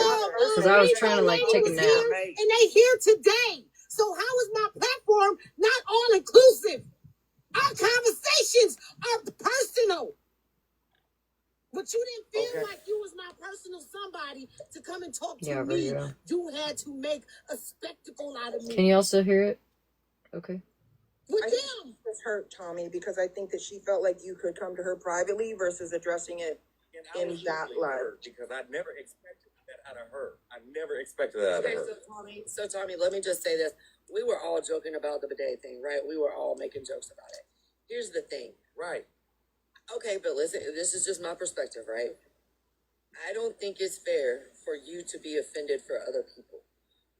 because I was trying to like Rainbow take a was nap. here, and they here today. So how is my platform not all inclusive? Our conversations are personal. But you didn't feel Okay. like you was my personal somebody to come and talk to Yeah, me. Virgo. You had to make a spectacle out of Can me. you also hear it? Okay. With I think them. she was hurt, Tommy, because I think that she felt like you could come to her privately versus addressing it And I in was that usually light. hurt because I never expected that out of her. I never expected that out of Okay, her. so Tommy, let me just say this. We were all joking about the bidet thing, right? We were all making jokes about it. Here's the thing. Right. Okay, but listen, this is just my perspective, right? I don't think it's fair for you to be offended for other people.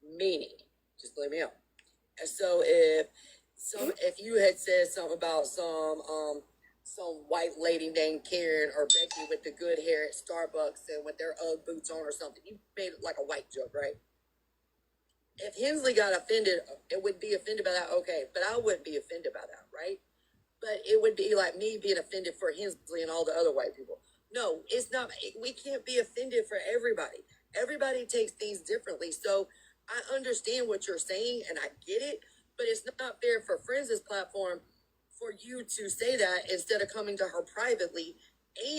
Meaning, just let me out. And so if you had said something about some white lady named Karen or Becky with the good hair at Starbucks and with their Ugg boots on or something, you made it like a white joke, right? If Hensley got offended, it would be offended by that, okay, but I wouldn't be offended by that, right? But it would be like me being offended for Hensley and all the other white people. No, it's not. We can't be offended for everybody. Everybody takes things differently. So I understand what you're saying and I get it, but it's not fair for Friends' platform for you to say that instead of coming to her privately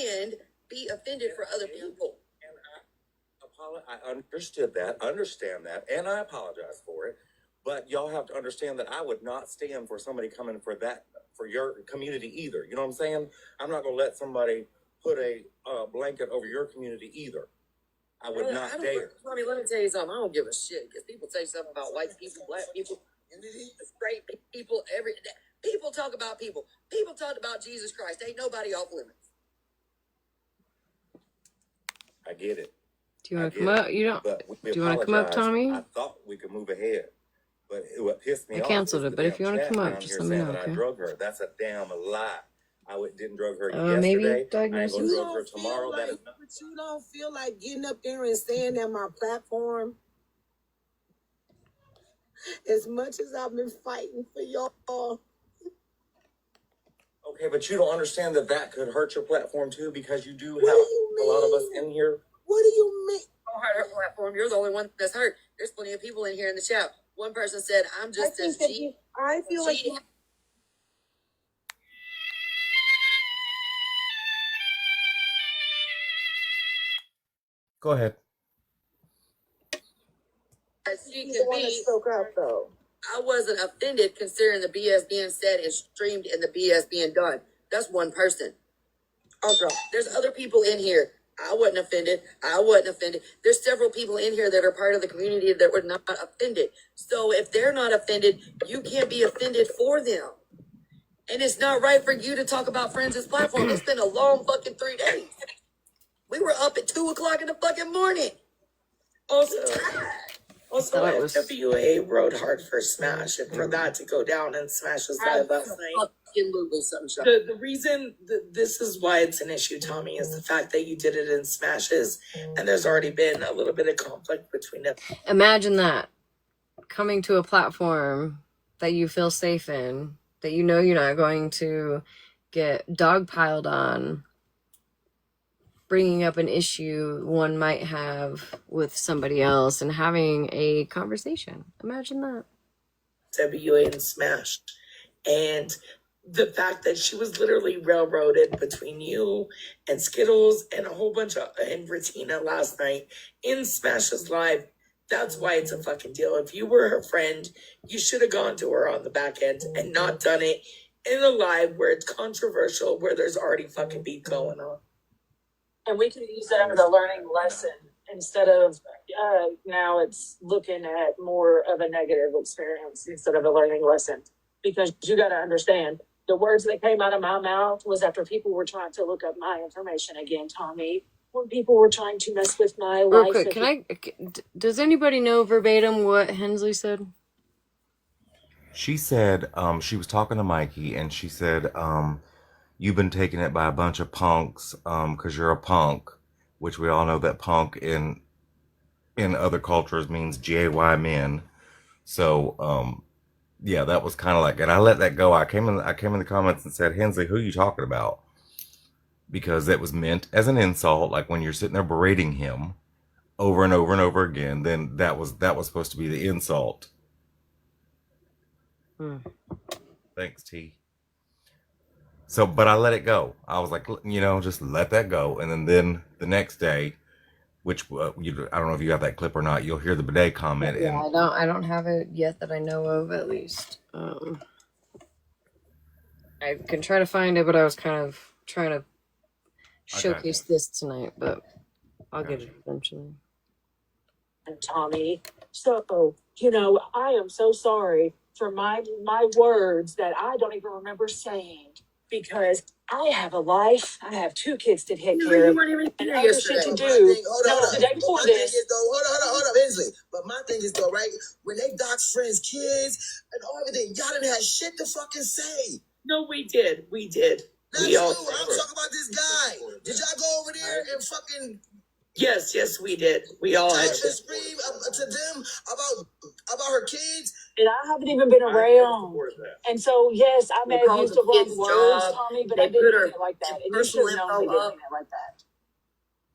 and be offended for other people. And I understood that, understand that, and I apologize for it. But y'all have to understand that I would not stand for somebody coming for that, for your community either. You know what I'm saying? I'm not going to let somebody put a blanket over your community either. I would not dare. Tommy, let me tell you something. I don't give a shit because people say something about white people, black people, straight people, people talk about people. People talk about Jesus Christ. Ain't nobody off limits. I get it. Do you want I to come get up? it. You don't. But we Do you want to come up, apologized. Tommy? I thought we could move ahead. But what pissed me I off canceled is it, the but if damn you want to chat come down up, just here let me saying know, that I okay? drug her. That's a damn lie. Didn't drug her Maybe yesterday. I ain't diagnosis. gonna You drug her don't tomorrow. feel That like, is not. but you don't feel like getting up there and saying that my platform, as much as I've been fighting for y'all. Okay, but you don't understand that that could hurt your platform too, because you do What do have you a lot of us mean? in here. What do you mean? Don't hurt her platform. You're the only one that's hurt. There's plenty of people in here in the chat. One person said, "I'm I just think as that cheap." I feel like Go ahead. As she he's the can one that be. spoke up though. I wasn't offended considering the BS being said and streamed and the BS being done. That's one person. Also, there's other people in here. I wasn't offended. I wasn't offended. There's several people in here that are part of the community that were not offended. So if they're not offended, you can't be offended for them. And it's not right for you to talk about Friends' platform. It's been a long fucking 3 days. We were up at 2:00 in the fucking morning. Also, Thought it was. FWA rode hard for Smash, and for that to go down and Smash was live last night. Absolutely something shot. The reason this is why it's an issue, Tommy, is the fact that you did it in Smashes, and there's already been a little bit of conflict between them. Imagine that coming to a platform that you feel safe in, that you know you're not going to get dogpiled on, bringing up an issue one might have with somebody else and having a conversation. Imagine that. WA and Smash. And the fact that she was literally railroaded between you and Skittles and a whole bunch of, and Retina last night in Smash's live, that's why it's a fucking deal. If you were her friend, you should have gone to her on the back end and not done it in a live where it's controversial, where there's already fucking beef going on. And we can use that as a learning lesson instead of now it's looking at more of a negative experience instead of a learning lesson. Because you got to understand, the words that came out of my mouth was after people were trying to look up my information again, Tommy. When people were trying to mess with my Real life. quick, does anybody know verbatim what Hensley said? She said, she was talking to Mikey, and she said, you've been taking it by a bunch of punks, because you're a punk, which we all know that punk in other cultures means G-A-Y men. So, yeah, that was kind of like, and I let that go. I came in the comments and said, Hensley, who are you talking about? Because it was meant as an insult, like when you're sitting there berating him over and over and over again, then that was supposed to be the insult. Thanks, T. So, but I let it go. I was like, just let that go. And then the next day, which I don't know if you got that clip or not, you'll hear the bidet comment. Yeah, I don't have it yet that I know of, at least. I can try to find it, but I was kind of trying to showcase this tonight, but I'll get it eventually. And Tommy, so I am so sorry for my words that I don't even remember saying, because I have a life. I have 2 kids to take care of. You weren't even And here other yesterday. shit to But my do. thing- hold No, on. the day But before my thing this. is though, hold up, Hensley. But my thing is though, right? When they dox friends' kids and all everything, y'all didn't have shit to fucking say. No, we did. That's We you. all I'm talking about this guy. Did y'all go over there and fucking Yes, we did. We all type had and shit. scream to them about her kids? And I haven't even been around. And so, yes, I may have Because used the of wrong his words, job, Tommy, but they I didn't put her mean it like that. And you personal should have known info I didn't up. mean it like that.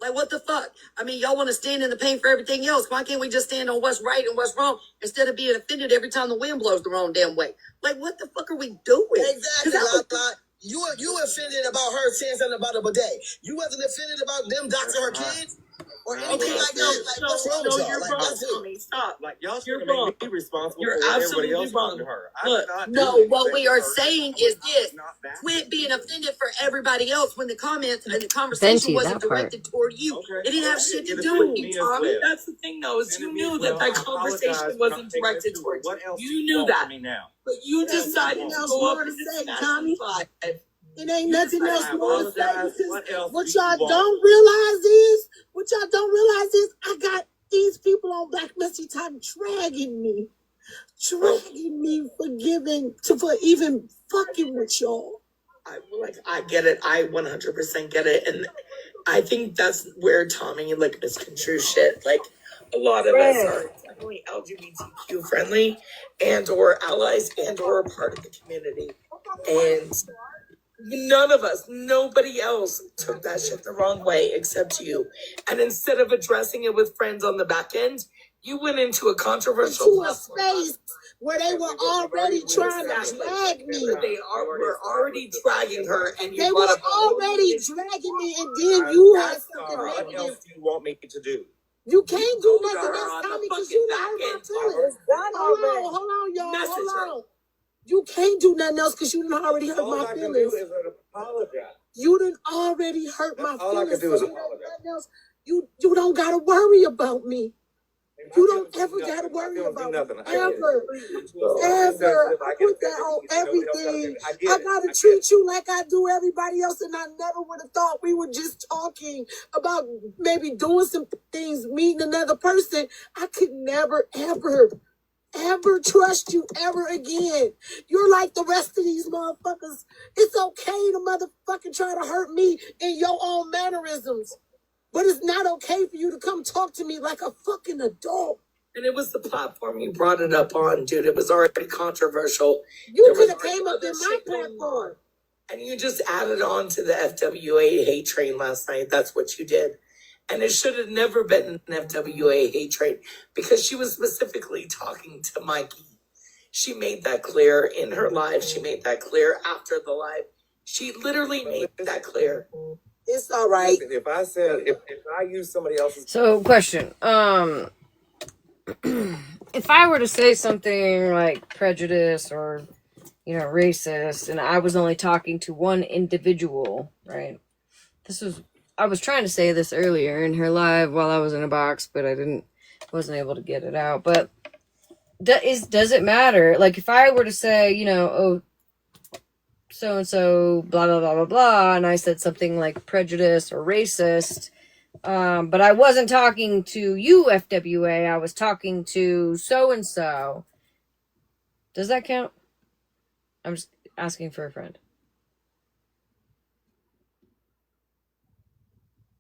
Like, what the fuck? I mean, y'all want to stand in the paint for everything else. Why can't we just stand on what's right and what's wrong instead of being offended every time the wind blows the wrong damn way? Like, what the fuck are we doing? Exactly, Lala. You offended about her saying something about a bidet. You wasn't offended about them doxing her kids or anything like that. Like, what's wrong with y'all? You're Like, wrong, that's it. Tommy. Stop. Like, y'all You're should make wrong. me responsible You're for what everybody absolutely else wrong. done to her. I Look, did not do No, anything what we to are her. saying is this. Quit being offended for everybody else when the comments and the conversation Venti, wasn't that part. directed toward you. Okay. It didn't have shit to Get do offended with me you, as Tommy. well. That's the thing, though, is you Offended me knew as that well. that I conversation apologize for wasn't not taking directed it to her. towards What you. else You do knew want that. from me now? But you There's decided nothing to else go up more to and say, smash Tommy. live. It ain't nothing else I more to say apologize. because What else what do you y'all want? don't realize is I got these people on Black Messy Time dragging me for even fucking with y'all. I get it. I 100% get it. And I think that's where Tommy misconstrues shit. Like, a lot of us are definitely LGBTQ friendly and or allies and or a part of the community. And none of us, nobody else took that shit the wrong way except you. And instead of addressing it with friends on the back end, you went into a controversial Into a platform. space where they were already trying to drag me. Were already dragging her, and you They brought were up a whole already issue. dragging me, and then you had That's something What negative. else do you want me to do? You can't do Told nothing her else, on the Tommy, because fucking you know back how my end, feelings. It's done already. Hold on, y'all. Message her. Hold on. You can't do nothing else because you done already hurt All my I can do feelings. is apologize. You done already hurt my All I can feelings. do So is you know apologize. nothing else. You don't gotta worry about me. You don't ever gotta worry about me. Ever. Ever. I put that on everything. I gotta treat you like I do everybody else, and I never would have thought we were just talking about maybe doing some things, meeting another person. I could never, ever trust you ever again. You're like the rest of these motherfuckers. It's okay to motherfucking try to hurt me in your own mannerisms. But it's not okay for you to come talk to me like a fucking adult. And it was the platform you brought it up on, dude. It was already controversial. You There could was have came already up in other my shit going on. platform. And you just added on to the FWA hate train last night. That's what you did. And it should have never been an FWA hate train because she was specifically talking to Mikey. She made that clear in her live. She made that clear after the live. She literally made that clear. It's all right. If I said, if I use somebody else's. So, question. If I were to say something like prejudice or, racist, and I was only talking to one individual, right? I was trying to say this earlier in her live while I was in a box, but wasn't able to get it out. But does it matter? Like, if I were to say, oh, so-and-so, blah, blah, blah, blah, blah, and I said something like prejudice or racist, but I wasn't talking to you, FWA, I was talking to so-and-so. Does that count? I'm just asking for a friend.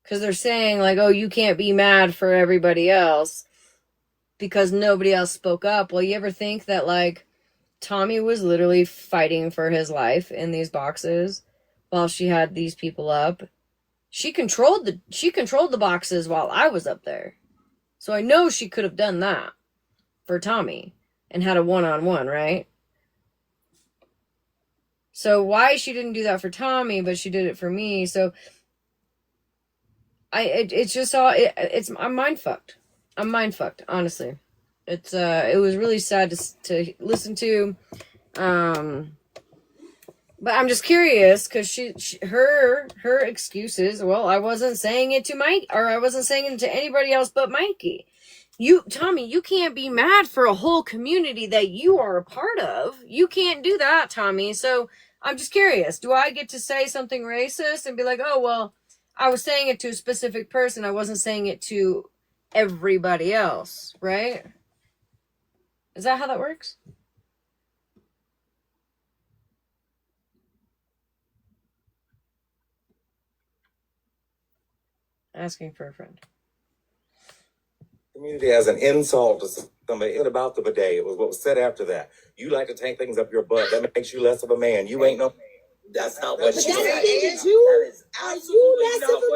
Because they're saying, like, oh, you can't be mad for everybody else because nobody else spoke up. Well, you ever think that, like, Tommy was literally fighting for his life in these boxes while she had these people up? She controlled the boxes while I was up there. So I know she could have done that for Tommy and had a one-on-one, right? So why she didn't do that for Tommy, but she did it for me? So I'm mind fucked. I'm mind fucked, honestly. It was really sad to listen to. But I'm just curious because her excuses. Well, I wasn't saying it to Mike, or I wasn't saying it to anybody else but Mikey. Tommy, you can't be mad for a whole community that you are a part of. You can't do that, Tommy. So I'm just curious. Do I get to say something racist and be like, oh, well, I was saying it to a specific person. I wasn't saying it to everybody else, right? Is that how that works? Asking for a friend. Community as an insult to somebody. About the bidet, it was what was said after that. You like to take things up your butt. That makes you less of a man. You ain't no. That's not what she said. Are you less of a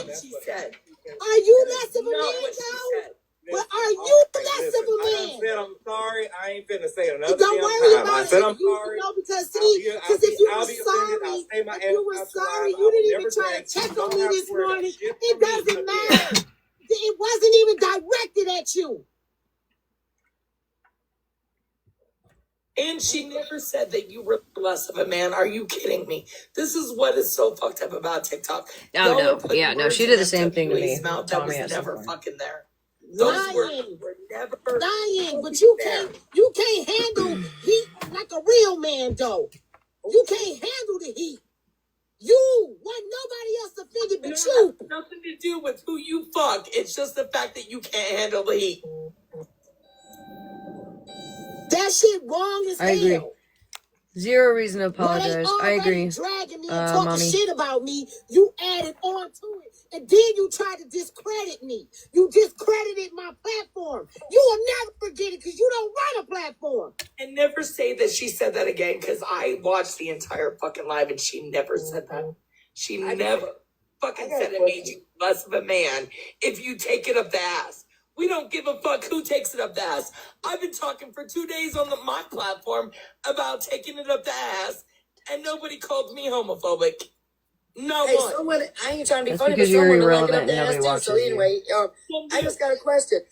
man? She said. Are you less of a man, though? But are you less of a man? I said I'm sorry. I ain't finna say it another Don't worry time. about I it. said I'm sorry. No, because if you were sorry, you didn't even try to check on me this morning. It doesn't matter. It wasn't even directed at you. And she never said that you were less of a man. Are you kidding me? This is what is so fucked up about TikTok. Oh, no. Yeah, no, she did the same thing to me. Mouth that was never fucking there. Those were never lying, but you can't handle heat like a real man, though. You can't handle the heat. You want nobody else offended but you. Nothing to do with who you fuck. It's just the fact that you can't handle the heat. That shit wrong as hell. I agree. Zero reason to apologize. I agree. Dragging me and talking mommy. shit about me. You added on to it. And then you tried to discredit me. You discredited my platform. You will never get it because you don't run a platform. And never say that she said that again because I watched the entire fucking live and she never said that. She never fucking said it made you less of a man if you take it up the ass. We don't give a fuck who takes it up the ass. I've been talking for 2 days on my platform about taking it up the ass, and nobody called me homophobic. No one. Someone, I ain't trying to be That's funny, but because you're someone like it irrelevant up the and ass nobody too. watches So you. anyway, I just got a question.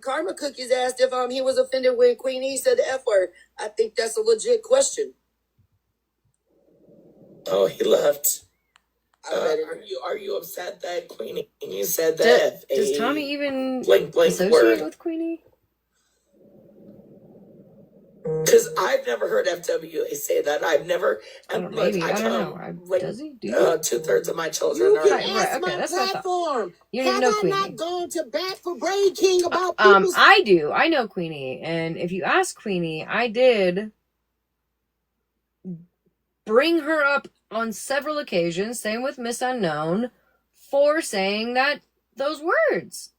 Karma Cookies asked if he was offended when Queen E said the F word. I think that's a legit question. Oh, he left. Are you upset that Queenie you said that? Does Tommy even blank associate word? with Queenie? Because I've never heard FWA say that. I've never. And look, Maybe. I don't know. Does he? Do you? 2/3 of my children You are. can ask my platform. You Have didn't know I Queenie. not gone to bat for Brain King about people's... I do. I know Queenie, and if you ask Queenie, I did bring her up on several occasions, same with Miss Unknown, for saying those words.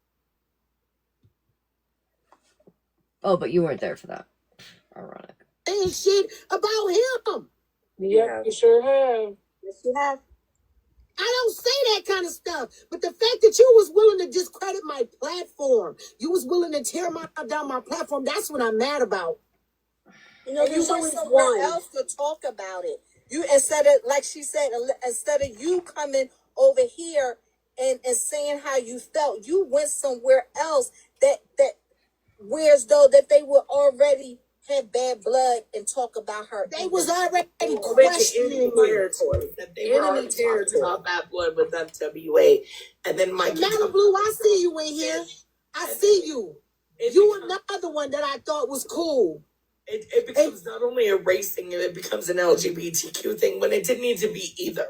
Oh, but you weren't there for that. Ironic. And shit about him. Yeah, you sure have. Yes, you have. I don't say that kind of stuff. But the fact that you was willing to discredit my platform, you was willing to tear down my platform, that's what I'm mad about. You know, And you there's went always somewhere one. else to talk about it. You instead of, like she said, instead of you coming over here and saying how you felt, you went somewhere else that whereas though that they would already have bad blood and talk about her. They was already Enemy questioning me. territory. That they were already talking about bad blood with FWA, and then Mikey. Blue, I see you in here. I see you. You another one that I thought was cool. It becomes not only a race thing, it becomes an LGBTQ thing when it didn't need to be either.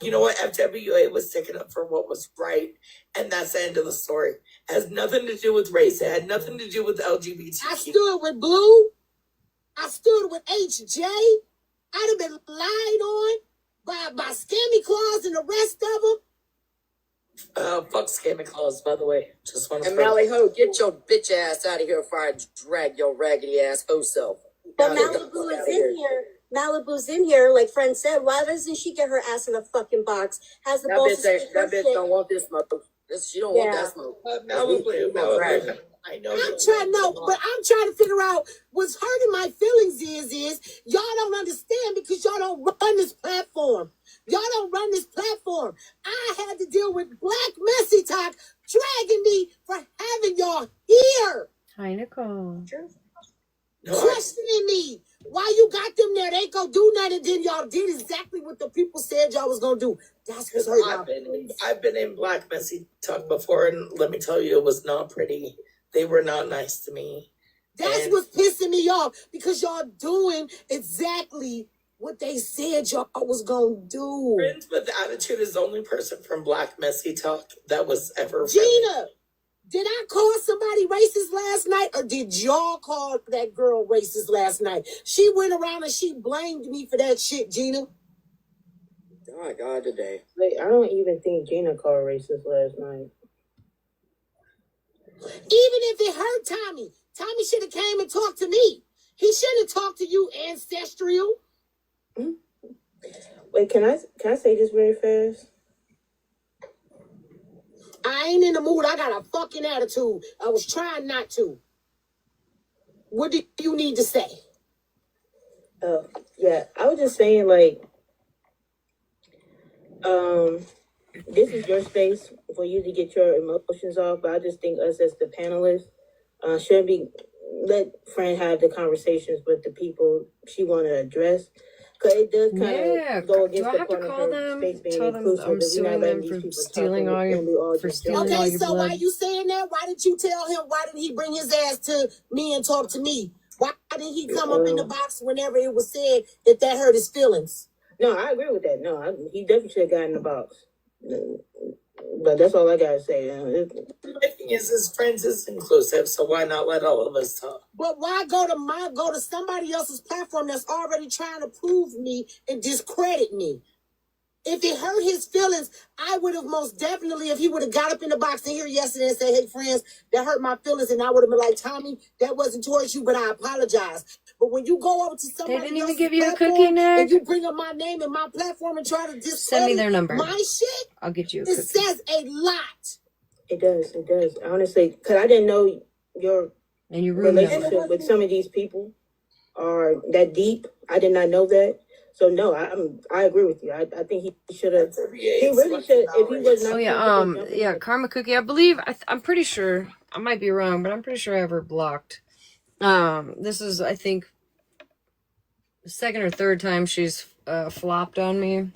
You know what? FWA was sticking up for what was right, and that's the end of the story. It has nothing to do with race. It had nothing to do with LGBTQ. I stood with Blue. I stood with HJ. I'd have been lied on by Scammy Claus and the rest of them. Fuck Scammy Claus, by the way. Just want to. And Mally Ho, get your bitch ass out of here before I drag your raggedy ass ho self. But Malibu is in here. Malibu's in here, like friend said. Why doesn't she get her ass in a fucking box? Has the balls to say her That bitch shit? don't want this smoke. She don't want that smoke. Malibu. I know. I'm trying to figure out what's hurting my feelings is y'all don't understand because y'all don't run this platform. Y'all don't run this platform. I had to deal with Black Messy Talk dragging me for having y'all here. Hi, Nicole. Questioning me. Why you got them there? They ain't gonna do nothing. Then y'all did exactly what the people said y'all was gonna do. That's what's hurting my feelings. I've been in Black Messy Talk before, and let me tell you, it was not pretty. They were not nice to me. That's what's pissing me off because y'all doing exactly what they said y'all was gonna do. Friends with Attitude is the only person from Black Messy Talk that was ever Gina, did I call somebody racist last night or did y'all call that girl racist last night? She went around and she blamed me for that shit, Gina. Oh my God, today. Like, I don't even think Gina called racist last night. Even if it hurt Tommy, Tommy should have came and talked to me. He shouldn't have talked to you, Ancestral. Wait, can I say this very fast? I ain't in the mood. I got a fucking attitude. I was trying not to. What do you need to say? Oh, yeah. I was just saying, like, this is your space for you to get your emotions off, but I just think us as the panelists should be let Fran have the conversations with the people she want to address. Because it does kind of go against the point of her space being inclusive. I'm suing them for stealing all your Okay, so blood. why you saying that? Why did you tell him? Why didn't he bring his ass to me and talk to me? Why didn't he come up in the box whenever it was said that hurt his feelings? No, I agree with that. No, he definitely should have gotten in the box. But that's all I gotta say. My thing is, his friends is inclusive, so why not let all of us talk? But why go to somebody else's platform that's already trying to prove me and discredit me? If it hurt his feelings, I would have most definitely, if he would have got up in the box in here yesterday and said, "Hey, friends, that hurt my feelings," and I would have been like, "Tommy, that wasn't towards you, but I apologize." But when you go over to somebody didn't even else's give you a platform cookie, Nick? and you bring up my name and my platform and try to discredit Send me their number. my shit, I'll get you a it cookie. says a lot. It does. Honestly, because I didn't know your relationship with some of these people are that deep. I did not know that. So no, I agree with you. I think he should have. He really should. If he was not. Oh yeah, Karma Cookie. I believe I'm pretty sure. I might be wrong, but I'm pretty sure I have her blocked. This is, I think, the second or third time she's flopped on me.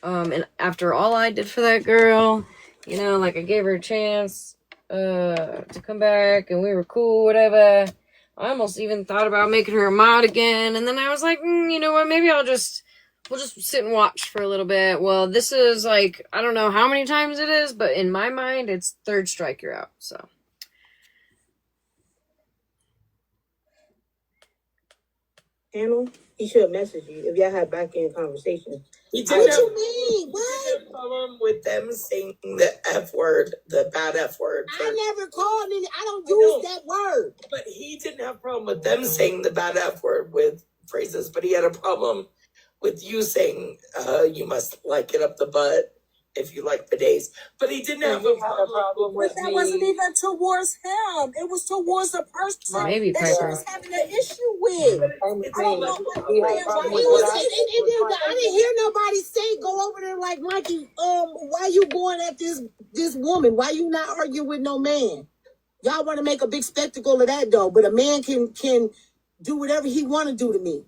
And after all I did for that girl, you know, like I gave her a chance to come back, and we were cool, whatever. I almost even thought about making her a mod again, and then I was like, you know what, maybe we'll just sit and watch for a little bit. Well, this is like, I don't know how many times it is, but in my mind, it's third strike, you're out, so. Panel, he should have messaged you if y'all had back-end conversations. He What you mean? What? He did have a problem with them saying the F word, the bad F word. I never called any. I don't use that word. But he didn't have a problem with them saying the bad F word with phrases, but he had a problem with you saying, you must like it up the butt if you like bidets. But he didn't have a problem But with that wasn't me. even towards him. It was towards the person Maybe that she Piper. was having an issue with. And I don't know. he had a Man, problem why with you what was I didn't hear nobody say go over there like Mikey. Why you going at this woman? Why you not arguing with no man? Y'all want to make a big spectacle of that though, but a man can do whatever he want to do to me.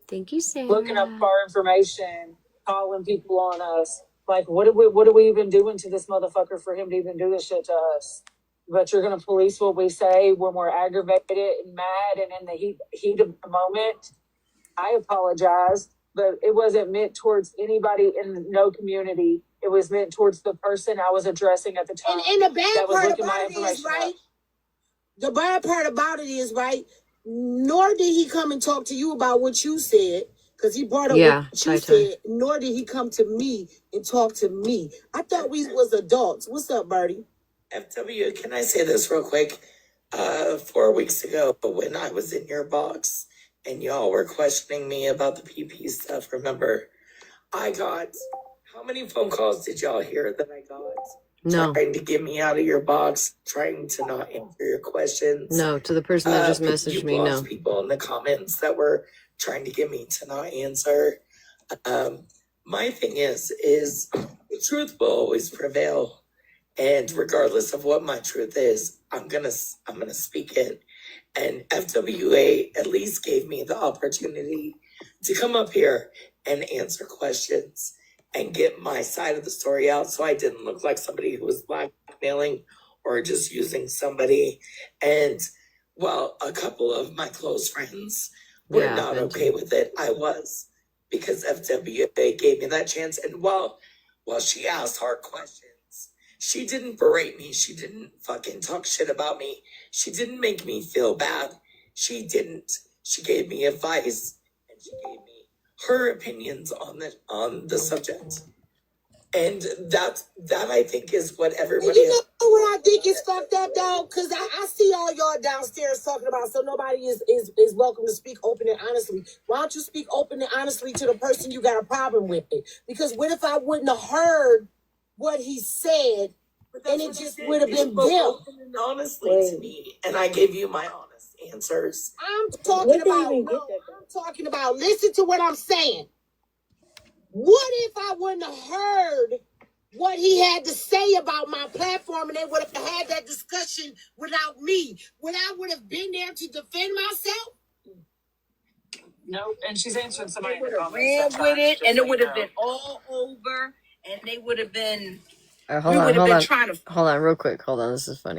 Thank you, Sarah. looking up our information, calling people on us. Like, what are we even doing to this motherfucker for him to even do this shit to us? But you're gonna police what we say when we're aggravated and mad and in the heat of the moment. I apologize, but it wasn't meant towards anybody in no community. It was meant towards the person I was addressing at the time. And the bad that was part looking my about it is, information up. right? The bad part about it is, right? Nor did he come and talk to you about what you said, because he brought up Yeah, what you Tai Tai. said. Nor did he come to me and talk to me. I thought we was adults. What's up, Birdie? FW, can I say this real quick? 4 weeks ago, when I was in your box and y'all were questioning me about the PP stuff, remember? I got, how many phone calls did y'all hear that I got? No. Trying to get me out of your box, trying to not answer your questions. No, to the person that just messaged You me, no. lost people in the comments that were trying to get me to not answer. My thing is the truth will always prevail. And regardless of what my truth is, I'm gonna speak it. And FWA at least gave me the opportunity to come up here and answer questions and get my side of the story out, so I didn't look like somebody who was blackmailing or just using somebody. And while a couple of my close friends were Yeah, not Benji. okay with it, I was, because FWA gave me that chance. And while she asked hard questions, she didn't berate me. She didn't fucking talk shit about me. She didn't make me feel bad. She didn't. She gave me advice, and she gave me her opinions on the subject. And that I think is what And everybody you know what I think is fucked up, though? Because I see all y'all downstairs talking about so nobody is welcome to speak open and honestly. Why don't you speak open and honestly to the person you got a problem with it? Because what if I wouldn't have heard what he said, and it just would have been them? honestly to me, and I gave you my honest answers. I'm talking about, listen to what I'm saying. What if I wouldn't have heard what he had to say about my platform and they would have had that discussion without me? Would I would have been there to defend myself? No, and she's answering somebody in the Ran comments. with it, Just and so it you would have know. been all over, and they would have been. Hold We on, would have hold been on. trying to Hold on, real quick. Hold on, this is funny.